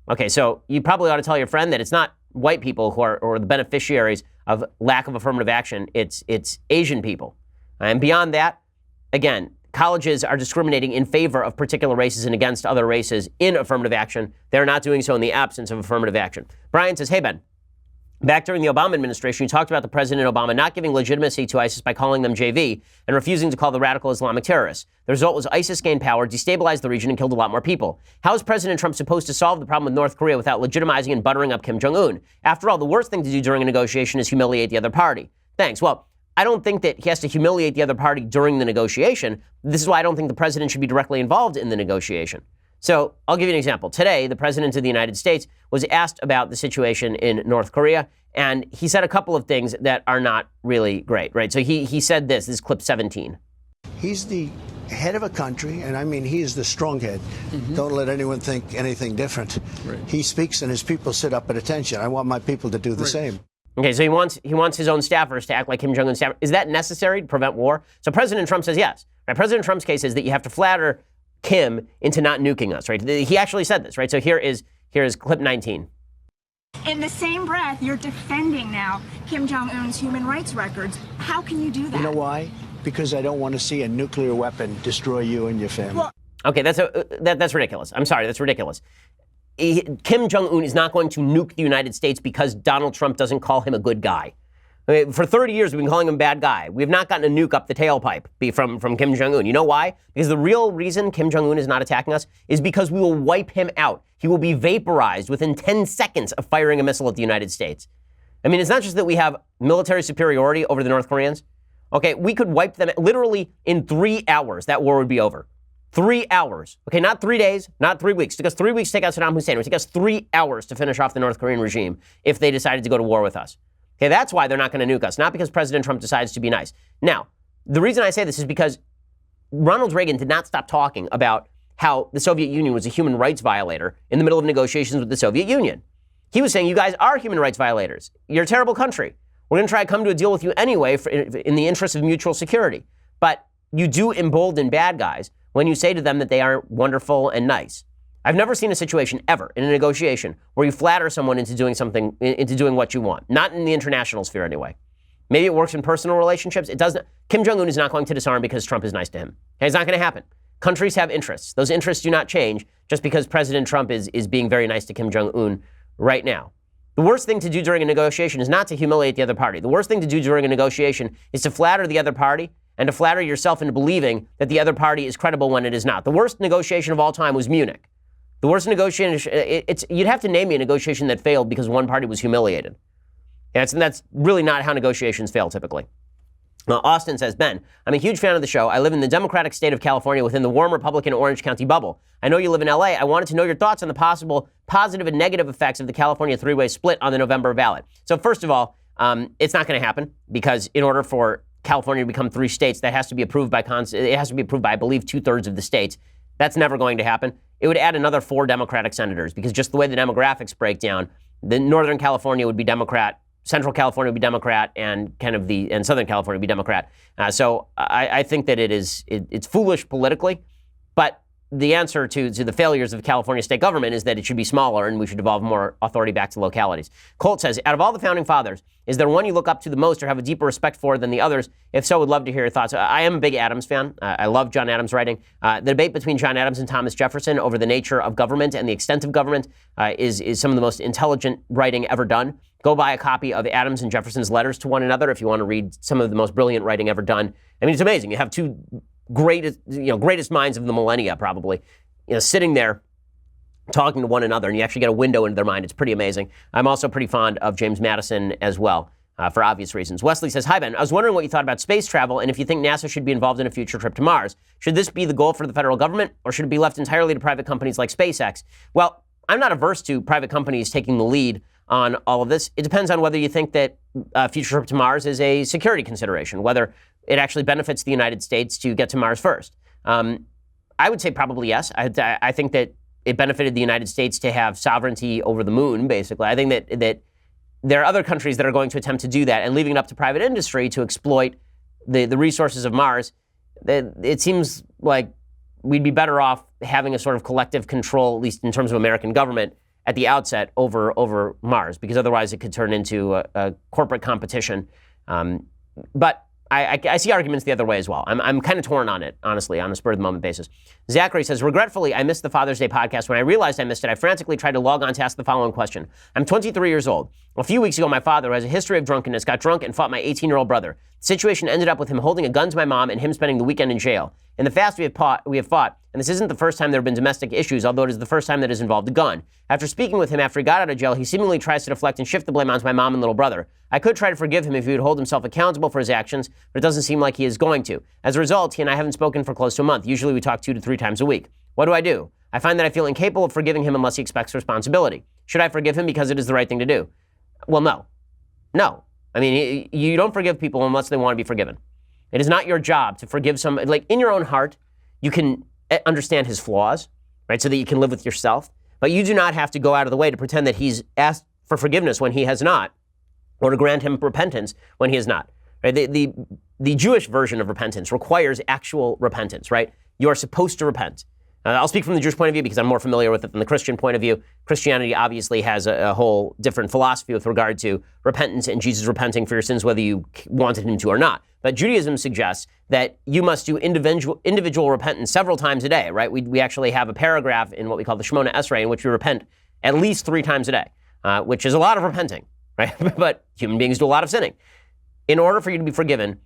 Okay, so you probably ought to tell your friend that it's not white people who are the beneficiaries of lack of affirmative action. It's Asian people. And beyond that, again, colleges are discriminating in favor of particular races and against other races in affirmative action. They're not doing so in the absence of affirmative action. Brian says, hey, Ben, back during the Obama administration, you talked about the President Obama not giving legitimacy to ISIS by calling them JV and refusing to call the radical Islamic terrorists. The result was ISIS gained power, destabilized the region, and killed a lot more people. How is President Trump supposed to solve the problem with North Korea without legitimizing and buttering up Kim Jong-un? After all, the worst thing to do during a negotiation is humiliate the other party. Thanks. Well, I don't think that he has to humiliate the other party during the negotiation. This is why I don't think the president should be directly involved in the negotiation. So I'll give you an example. Today, the president of the United States was asked about the situation in North Korea, and he said a couple of things that are not really great, right? So he said this is clip 17. He's the head of a country, and I mean, he is the strong head. Don't let anyone think anything different. Right. He speaks and his people sit up at attention. I want my people to do the same. Okay, so he wants his own staffers to act like Kim Jong-un's staffers. Is that necessary to prevent war? So President Trump says yes. Right? President Trump's case is that you have to flatter Kim into not nuking us, right? He actually said this, right? So here is clip 19. In the same breath, you're defending now Kim Jong-un's human rights records. How can you do that? You know why? Because I don't want to see a nuclear weapon destroy you and your family. Well, okay, that's ridiculous. I'm sorry, that's ridiculous. Kim Jong-un is not going to nuke the United States because Donald Trump doesn't call him a good guy. For 30 years, we've been calling him a bad guy. We have not gotten a nuke up the tailpipe from Kim Jong-un. You know why? Because the real reason Kim Jong-un is not attacking us is because we will wipe him out. He will be vaporized within 10 seconds of firing a missile at the United States. I mean, it's not just that we have military superiority over the North Koreans. Okay, we could wipe them literally in 3 hours. That war would be over. 3 hours. Okay, not 3 days, not 3 weeks. It took us 3 weeks to take out Saddam Hussein. It would take us 3 hours to finish off the North Korean regime if they decided to go to war with us. Okay, that's why they're not going to nuke us, not because President Trump decides to be nice. Now, the reason I say this is because Ronald Reagan did not stop talking about how the Soviet Union was a human rights violator in the middle of negotiations with the Soviet Union. He was saying, you guys are human rights violators. You're a terrible country. We're going to try to come to a deal with you anyway in the interest of mutual security. But you do embolden bad guys when you say to them that they are wonderful and nice. I've never seen a situation ever in a negotiation where you flatter someone into doing something, into doing what you want. Not in the international sphere anyway. Maybe it works in personal relationships. It doesn't. Kim Jong-un is not going to disarm because Trump is nice to him. Okay, it's not going to happen. Countries have interests. Those interests do not change just because President Trump is being very nice to Kim Jong-un right now. The worst thing to do during a negotiation is not to humiliate the other party. The worst thing to do during a negotiation is to flatter the other party and to flatter yourself into believing that the other party is credible when it is not. The worst negotiation of all time was Munich. The worst negotiation, you'd have to name me a negotiation that failed because one party was humiliated. And that's really not how negotiations fail typically. Now, Austin says, Ben, I'm a huge fan of the show. I live in the Democratic state of California within the warm Republican Orange County bubble. I know you live in LA. I wanted to know your thoughts on the possible positive and negative effects of the California three-way split on the November ballot. So first of all, it's not going to happen because in order for California to become 3 states, that has to be approved by, it has to be approved by, I believe, 2/3 of the states. That's never going to happen. It would add another 4 Democratic senators because just the way the demographics break down, the Northern California would be Democrat, Central California would be Democrat, and and Southern California would be Democrat. So I think that it's foolish politically, but the answer to the failures of California state government is that it should be smaller and we should devolve more authority back to localities. Colt says, out of all the founding fathers, is there one you look up to the most or have a deeper respect for than the others? If so, would love to hear your thoughts. I am a big Adams fan. I love John Adams' writing. The debate between John Adams and Thomas Jefferson over the nature of government and the extent of government is some of the most intelligent writing ever done. Go buy a copy of Adams and Jefferson's letters to one another if you want to read some of the most brilliant writing ever done. I mean, it's amazing. You have two greatest minds of the millennia, probably, sitting there talking to one another, and you actually get a window into their mind. It's pretty amazing. I'm also pretty fond of James Madison as well, for obvious reasons. Wesley says, hi, Ben. I was wondering what you thought about space travel and if you think NASA should be involved in a future trip to Mars. Should this be the goal for the federal government, or should it be left entirely to private companies like SpaceX? Well, I'm not averse to private companies taking the lead on all of this. It depends on whether you think that a future trip to Mars is a security consideration, whether it actually benefits the United States to get to Mars first. I would say probably yes. I think that it benefited the United States to have sovereignty over the moon, basically. I think that there are other countries that are going to attempt to do that and leaving it up to private industry to exploit the resources of Mars. It seems like we'd be better off having a sort of collective control, at least in terms of American government, at the outset over Mars, because otherwise it could turn into a corporate competition. But I see arguments the other way as well. I'm kind of torn on it, honestly, on a spur-of-the-moment basis. Zachary says, regretfully, I missed the Father's Day podcast. When I realized I missed it, I frantically tried to log on to ask the following question. I'm 23 years old. A few weeks ago, my father, who has a history of drunkenness, got drunk and fought my 18-year-old brother. The situation ended up with him holding a gun to my mom and him spending the weekend in jail. In the past we have fought, and this isn't the first time there have been domestic issues, although it is the first time that has involved a gun. After speaking with him after he got out of jail, he seemingly tries to deflect and shift the blame onto my mom and little brother. I could try to forgive him if he would hold himself accountable for his actions, but it doesn't seem like he is going to. As a result, he and I haven't spoken for close to a month. Usually we talk 2 to 3 times a week. What do I do? I find that I feel incapable of forgiving him unless he expects responsibility. Should I forgive him because it is the right thing to do? Well, no. No. I mean, you don't forgive people unless they want to be forgiven. It is not your job to forgive somebody. Like, in your own heart, you can understand his flaws, right, so that you can live with yourself. But you do not have to go out of the way to pretend that he's asked for forgiveness when he has not, or to grant him repentance when he has not. Right? The Jewish version of repentance requires actual repentance, right? You are supposed to repent. I'll speak from the Jewish point of view because I'm more familiar with it than the Christian point of view. Christianity obviously has a whole different philosophy with regard to repentance and Jesus repenting for your sins, whether you wanted him to or not. But Judaism suggests that you must do individual repentance several times a day, right? We actually have a paragraph in what we call the Shemona Esrei in which we repent at least 3 times a day, which is a lot of repenting, right? But human beings do a lot of sinning. In order for you to be forgiven,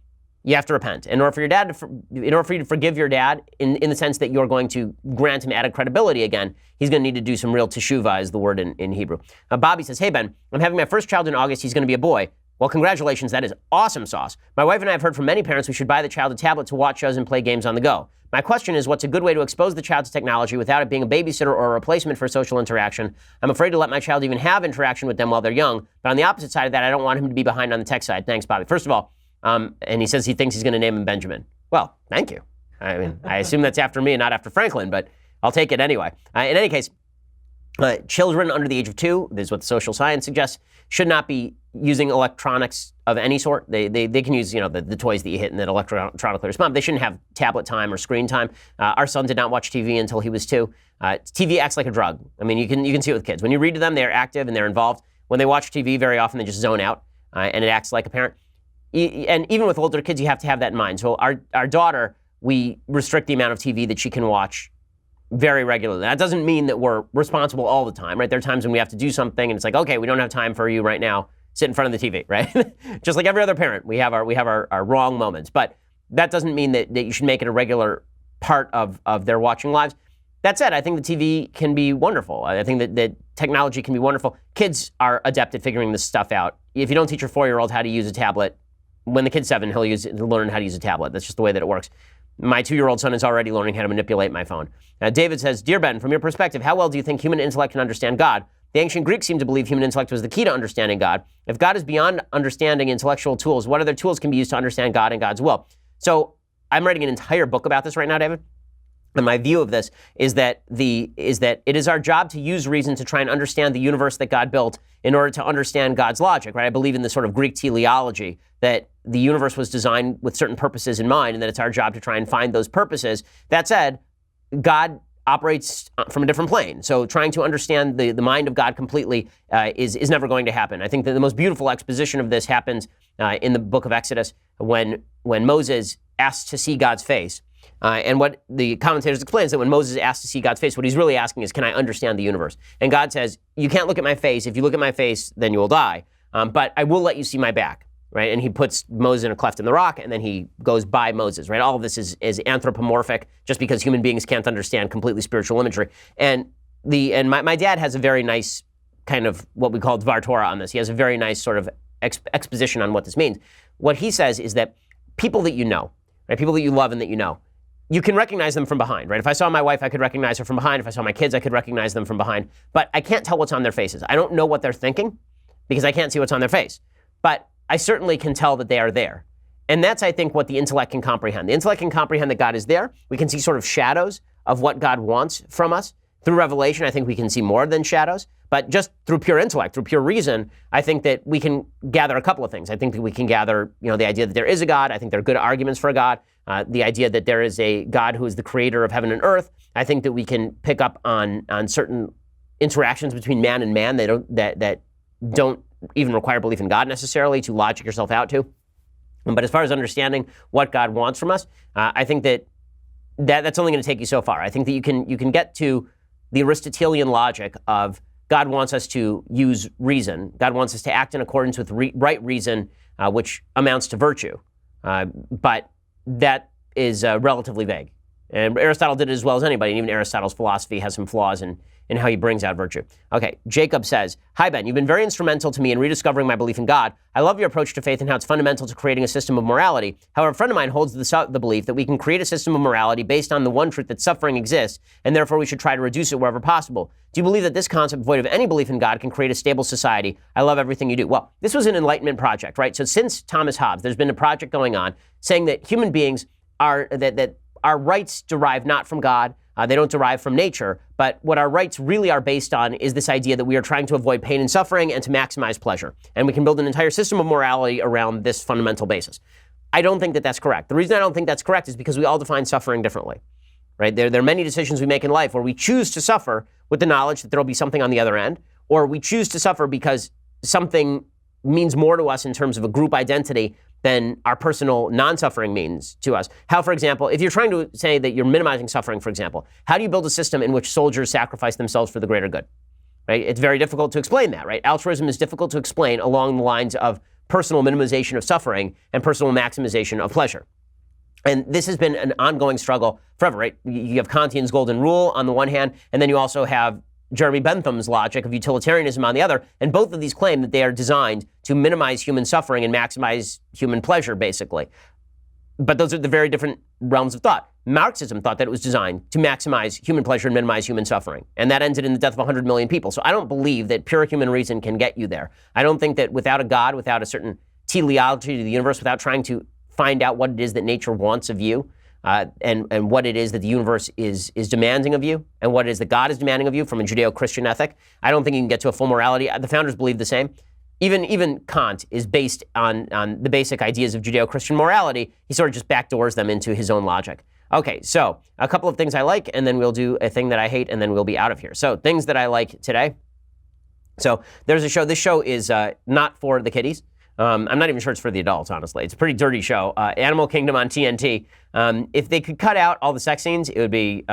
you have to repent. In order for you to forgive your dad, in the sense that you're going to grant him added credibility again, he's going to need to do some real teshuvah, is the word in Hebrew. Bobby says, hey, Ben, I'm having my first child in August. He's going to be a boy. Well, congratulations. That is awesome sauce. My wife and I have heard from many parents who should buy the child a tablet to watch shows and play games on the go. My question is, what's a good way to expose the child to technology without it being a babysitter or a replacement for social interaction? I'm afraid to let my child even have interaction with them while they're young. But on the opposite side of that, I don't want him to be behind on the tech side. Thanks, Bobby. First of all, and he says he thinks he's going to name him Benjamin. Well, thank you. I mean, I assume that's after me and not after Franklin, but I'll take it anyway. In any case, children under the age of 2, this is what the social science suggests, should not be using electronics of any sort. They can use, the toys that you hit and that electronically respond. They shouldn't have tablet time or screen time. Our son did not watch TV until he was 2. TV acts like a drug. I mean, you can see it with kids. When you read to them, they're active and they're involved. When they watch TV, very often they just zone out, and it acts like a parent. And even with older kids, you have to have that in mind. So our daughter, we restrict the amount of TV that she can watch very regularly. That doesn't mean that we're responsible all the time, right? There are times when we have to do something and it's like, okay, we don't have time for you right now. Sit in front of the TV, right? Just like every other parent, we have our wrong moments. But that doesn't mean that you should make it a regular part of their watching lives. That said, I think the TV can be wonderful. I think that technology can be wonderful. Kids are adept at figuring this stuff out. If you don't teach your 4-year-old how to use a tablet, when the kid's 7, he'll learn how to use a tablet. That's just the way that it works. My 2-year-old son is already learning how to manipulate my phone. David says, Dear Ben, from your perspective, how well do you think human intellect can understand God? The ancient Greeks seemed to believe human intellect was the key to understanding God. If God is beyond understanding intellectual tools, what other tools can be used to understand God and God's will? So I'm writing an entire book about this right now, David. And my view of this is that it is our job to use reason to try and understand the universe that God built in order to understand God's logic, right? I believe in the sort of Greek teleology that the universe was designed with certain purposes in mind, and that it's our job to try and find those purposes. That said, God operates from a different plane. So trying to understand the mind of God completely is never going to happen. I think that the most beautiful exposition of this happens in the book of Exodus when Moses asks to see God's face. And what the commentators explain is that when Moses asks to see God's face, what he's really asking is, can I understand the universe? And God says, you can't look at my face. If you look at my face, then you will die. But I will let you see my back, right? And he puts Moses in a cleft in the rock, and then he goes by Moses, right? All of this is anthropomorphic, just because human beings can't understand completely spiritual imagery. And my dad has a very nice kind of what we call Dvar Torah on this. He has a very nice sort of exposition on what this means. What he says is that people that you know, right? People that you love and that you know, you can recognize them from behind, right? If I saw my wife, I could recognize her from behind. If I saw my kids, I could recognize them from behind. But I can't tell what's on their faces. I don't know what they're thinking because I can't see what's on their face. But I certainly can tell that they are there. And that's, I think, what the intellect can comprehend. The intellect can comprehend that God is there. We can see sort of shadows of what God wants from us. Through revelation, I think we can see more than shadows. But just through pure intellect, through pure reason, I think that we can gather a couple of things. I think that we can gather, the idea that there is a God. I think there are good arguments for a God. The idea that there is a God who is the creator of heaven and earth. I think that we can pick up on certain interactions between man and man that don't even require belief in God necessarily to logic yourself out to. But as far as understanding what God wants from us, I think that's only going to take you so far. I think that you can get to the Aristotelian logic of God wants us to use reason. God wants us to act in accordance with right reason, which amounts to virtue. But that is relatively vague. And Aristotle did it as well as anybody, and even Aristotle's philosophy has some flaws in how he brings out virtue. Okay, Jacob says, "Hi, Ben. You've been very instrumental to me in rediscovering my belief in God. I love your approach to faith and how it's fundamental to creating a system of morality. However, a friend of mine holds the belief that we can create a system of morality based on the one truth that suffering exists, and therefore we should try to reduce it wherever possible. Do you believe that this concept, void of any belief in God, can create a stable society? I love everything you do." Well, this was an Enlightenment project, right? So since Thomas Hobbes, there's been a project going on saying that human beings are, that our rights derive not from God, they don't derive from nature, but what our rights really are based on is this idea that we are trying to avoid pain and suffering and to maximize pleasure. And we can build an entire system of morality around this fundamental basis. I don't think that that's correct. The reason I don't think that's correct is because we all define suffering differently, right? There are many decisions we make in life where we choose to suffer with the knowledge that there will be something on the other end, or we choose to suffer because something means more to us in terms of a group identity than our personal non-suffering means to us. How, for example, if you're trying to say that you're minimizing suffering, for example, how do you build a system in which soldiers sacrifice themselves for the greater good? Right? It's very difficult to explain that, right? Altruism is difficult to explain along the lines of personal minimization of suffering and personal maximization of pleasure. And this has been an ongoing struggle forever, right? You have Kantian's golden rule on the one hand, and then you also have Jeremy Bentham's logic of utilitarianism on the other, and both of these claim that they are designed to minimize human suffering and maximize human pleasure, basically. But those are the very different realms of thought. Marxism thought that it was designed to maximize human pleasure and minimize human suffering, and that ended in the death of 100 million people. So I don't believe that pure human reason can get you there. I don't think that without a God, without a certain teleology to the universe, without trying to find out what it is that nature wants of you, and what it is that the universe is demanding of you, and what it is that God is demanding of you from a Judeo-Christian ethic, I don't think you can get to a full morality. The founders believe the same. Even Kant is based on the basic ideas of Judeo-Christian morality. He sort of just backdoors them into his own logic. Okay, so a couple of things I like, and then we'll do a thing that I hate, and then we'll be out of here. So things that I like today. So there's a show. This show is not for the kiddies. I'm not even sure it's for the adults, honestly. It's a pretty dirty show. Animal Kingdom on TNT. If they could cut out all the sex scenes, it would be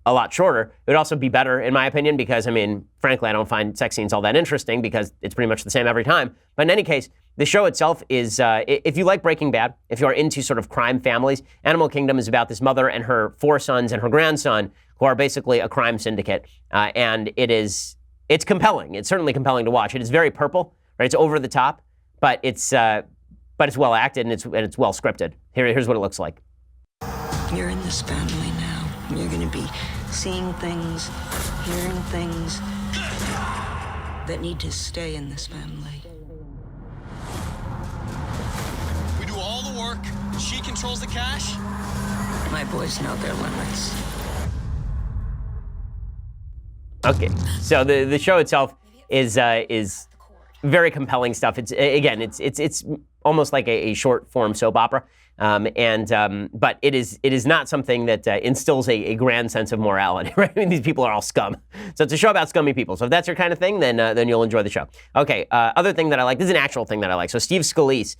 a lot shorter. It would also be better, in my opinion, because, I mean, frankly, I don't find sex scenes all that interesting because it's pretty much the same every time. But in any case, the show itself is, if you like Breaking Bad, if you are into sort of crime families, Animal Kingdom is about this mother and her 4 sons and her grandson who are basically a crime syndicate. And it's compelling. It's certainly compelling to watch. It is very purple, right? It's over the top. But it's well acted and it's well scripted. Here's what it looks like. You're in this family now. You're going to be seeing things, hearing things that need to stay in this family. We do all the work. She controls the cash. My boys know their limits. Okay, so the show itself is very compelling stuff. It's almost like a short form soap opera, but it is not something that instills a grand sense of morality. Right? I mean, these people are all scum. So it's a show about scummy people. So if that's your kind of thing, then you'll enjoy the show. Okay, other thing that I like. This is an actual thing that I like. So Steve Scalise,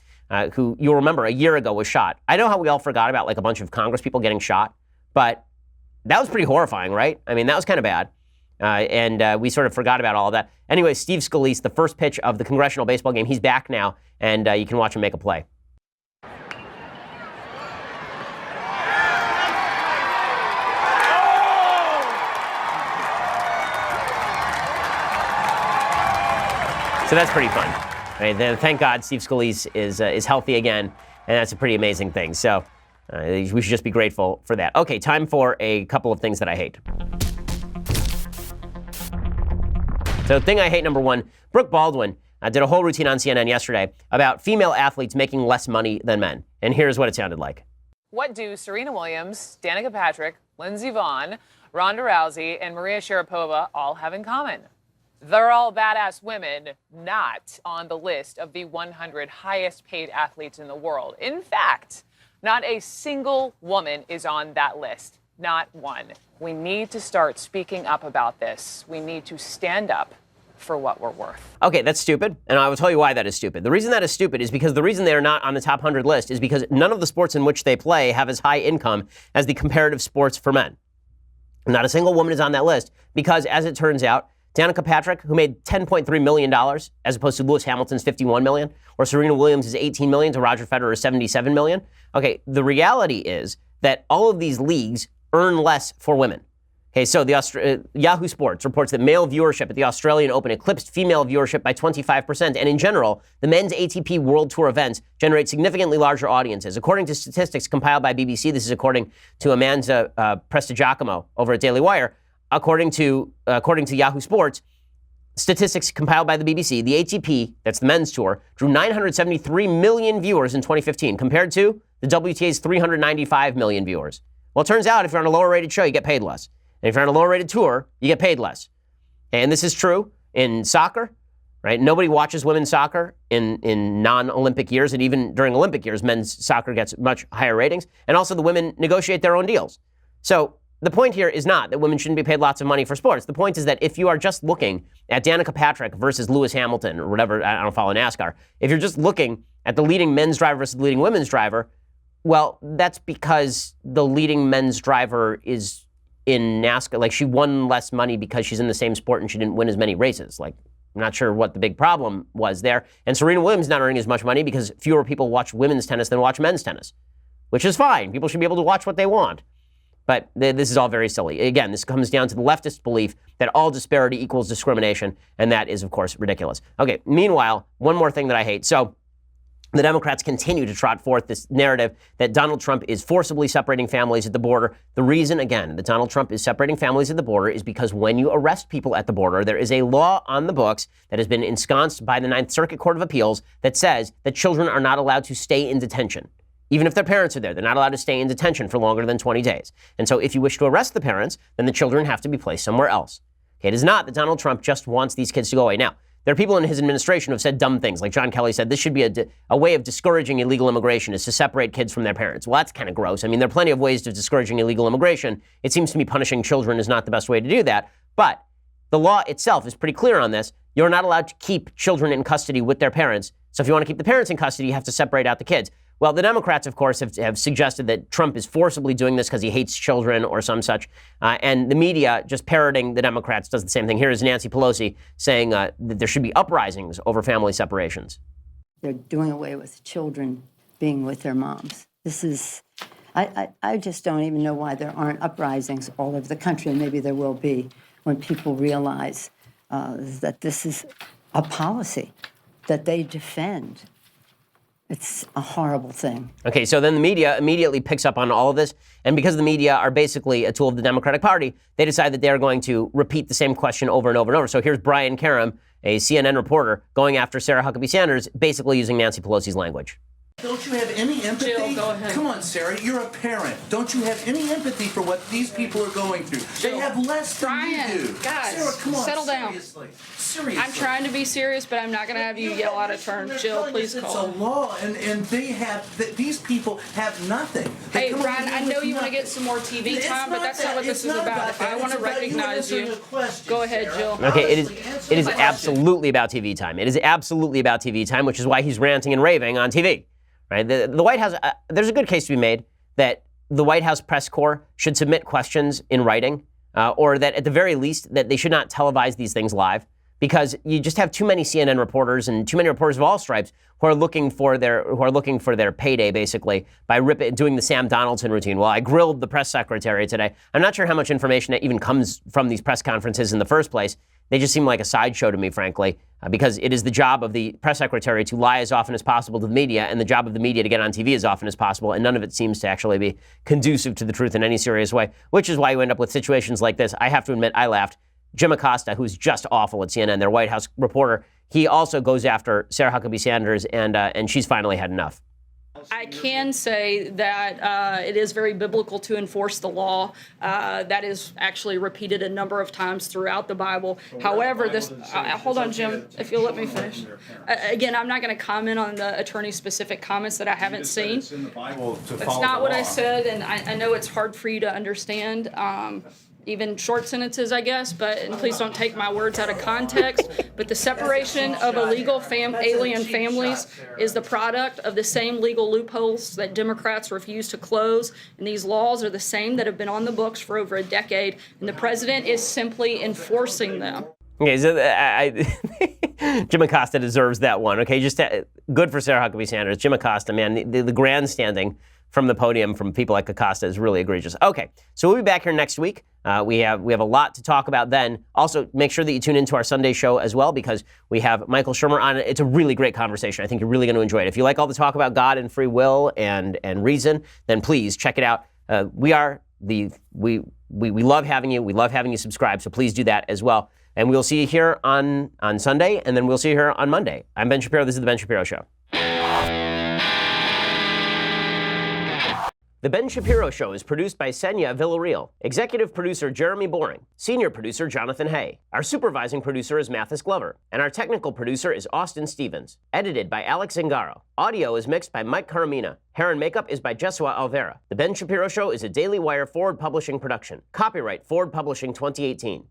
who you'll remember a year ago was shot. I know how we all forgot about like a bunch of Congress people getting shot, but that was pretty horrifying, right? I mean, that was kind of bad. And we sort of forgot about all of that. Anyway, Steve Scalise, the first pitch of the congressional baseball game, he's back now, and you can watch him make a play. So that's pretty fun. Right? Then, thank God Steve Scalise is healthy again, and that's a pretty amazing thing. So we should just be grateful for that. Okay, time for a couple of things that I hate. So thing I hate number 1, Brooke Baldwin did a whole routine on CNN yesterday about female athletes making less money than men. And here's what it sounded like. What do Serena Williams, Danica Patrick, Lindsey Vonn, Ronda Rousey, and Maria Sharapova all have in common? They're all badass women, not on the list of the 100 highest paid athletes in the world. In fact, not a single woman is on that list. Not one. We need to start speaking up about this. We need to stand up for what we're worth. Okay, that's stupid, and I will tell you why that is stupid. The reason that is stupid is because the reason they are not on the top 100 list is because none of the sports in which they play have as high income as the comparative sports for men. Not a single woman is on that list because, as it turns out, Danica Patrick, who made $10.3 million as opposed to Lewis Hamilton's $51 million, or Serena Williams' $18 million to Roger Federer's $77 million. Okay, the reality is that all of these leagues earn less for women. Okay, so the Yahoo Sports reports that male viewership at the Australian Open eclipsed female viewership by 25%, and in general, the men's ATP World Tour events generate significantly larger audiences. According to statistics compiled by BBC, this is according to Amanda Prestigiacomo over at Daily Wire. According to Yahoo Sports, statistics compiled by the BBC, the ATP, that's the men's tour, drew 973 million viewers in 2015, compared to the WTA's 395 million viewers. Well, it turns out if you're on a lower-rated show, you get paid less. And if you're on a lower-rated tour, you get paid less. And this is true in soccer, right? Nobody watches women's soccer in non-Olympic years, and even during Olympic years, men's soccer gets much higher ratings. And also the women negotiate their own deals. So the point here is not that women shouldn't be paid lots of money for sports. The point is that if you are just looking at Danica Patrick versus Lewis Hamilton or whatever, I don't follow NASCAR, if you're just looking at the leading men's driver versus the leading women's driver, well, that's because the leading men's driver is in NASCAR. Like, she won less money because she's in the same sport and she didn't win as many races. Like, I'm not sure what the big problem was there. And Serena Williams is not earning as much money because fewer people watch women's tennis than watch men's tennis, which is fine. People should be able to watch what they want. But this is all very silly. Again, this comes down to the leftist belief that all disparity equals discrimination, and that is, of course, ridiculous. Okay, meanwhile, one more thing that I hate. So the Democrats continue to trot forth this narrative that Donald Trump is forcibly separating families at the border. The reason, again, that Donald Trump is separating families at the border is because when you arrest people at the border, there is a law on the books that has been ensconced by the Ninth Circuit Court of Appeals that says that children are not allowed to stay in detention. Even if their parents are there, they're not allowed to stay in detention for longer than 20 days. And so if you wish to arrest the parents, then the children have to be placed somewhere else. Okay, it is not that Donald Trump just wants these kids to go away. Now, there are people in his administration who have said dumb things. Like John Kelly said, this should be a way of discouraging illegal immigration is to separate kids from their parents. Well, that's kind of gross. I mean, there are plenty of ways of discouraging illegal immigration. It seems to me punishing children is not the best way to do that. But the law itself is pretty clear on this. You're not allowed to keep children in custody with their parents. So if you want to keep the parents in custody, you have to separate out the kids. Well, the Democrats, of course, have suggested that Trump is forcibly doing this because he hates children or some such. And the media, just parroting the Democrats, does the same thing. Here is Nancy Pelosi saying that there should be uprisings over family separations. They're doing away with children being with their moms. This is, I just don't even know why there aren't uprisings all over the country, and maybe there will be when people realize that this is a policy that they defend. It's a horrible thing. Okay, so then the media immediately picks up on all of this, and because the media are basically a tool of the Democratic Party, they decide that they're going to repeat the same question over and over and over. So here's Brian Karem, a CNN reporter, going after Sarah Huckabee Sanders, basically using Nancy Pelosi's language. Don't you have any empathy? Jill, go ahead. Come on, Sarah, you're a parent. Don't you have any empathy for what these people are going through? They have less than Brian, you do. guys, Sarah, come on, settle down. Seriously. I'm trying to be serious, but I'm not going to have you yell out of turn. Jill, please It's call. a law, and they have, these people have nothing. They Hey, come Brian, over here I know with you want to nothing. get some more TV It's time, but not that's not that. what this It's is not about. If I that. want to It's about you recognize answering you, a question, go ahead, Sarah. Jill. Okay, it Honestly, answer is the question. absolutely about TV time. It is absolutely about TV time, which is why he's ranting and raving on TV. Right? The White House, there's a good case to be made that the White House press corps should submit questions in writing, or that at the very least that they should not televise these things live, because you just have too many CNN reporters and too many reporters of all stripes who are looking for their payday, basically, by doing the Sam Donaldson routine. Well, I grilled the press secretary today. I'm not sure how much information that even comes from these press conferences in the first place. They just seem like a sideshow to me, frankly, because it is the job of the press secretary to lie as often as possible to the media, and the job of the media to get on TV as often as possible, and none of it seems to actually be conducive to the truth in any serious way, which is why you end up with situations like this. I have to admit, I laughed. Jim Acosta, who's just awful at CNN, their White House reporter, he also goes after Sarah Huckabee Sanders, and she's finally had enough. I can say that it is very biblical to enforce the law. That is actually repeated a number of times throughout the Bible. However, this hold on, Jim, if you'll let me finish. Again, I'm not going to comment on the attorney's specific comments that I haven't seen. It's in the Bible to That's follow not the what law. I said, and I know it's hard for you to understand. Even short sentences, I guess, and please don't take my words out of context, but the separation of illegal alien families is the product of the same legal loopholes that Democrats refuse to close, and these laws are the same that have been on the books for over a decade, and the president is simply enforcing them. Okay, so Jim Acosta deserves that one. Okay, just good for Sarah Huckabee Sanders. Jim Acosta, man, the grandstanding from the podium from people like Acosta is really egregious. Okay, so we'll be back here next week. We have a lot to talk about then. Also, make sure that you tune into our Sunday show as well, because we have Michael Shermer on. It's a really great conversation. I think you're really going to enjoy it. If you like all the talk about God and free will and reason, then please check it out. We love having you. We love having you subscribe. So please do that as well. And we'll see you here on Sunday, and then we'll see you here on Monday. I'm Ben Shapiro. This is The Ben Shapiro Show. The Ben Shapiro Show is produced by Senya Villarreal, executive producer Jeremy Boring, senior producer Jonathan Hay. Our supervising producer is Mathis Glover, and our technical producer is Austin Stevens. Edited by Alex Zingaro. Audio is mixed by Mike Caramina. Hair and makeup is by Jesua Alvera. The Ben Shapiro Show is a Daily Wire Forward Publishing production. Copyright Forward Publishing 2018.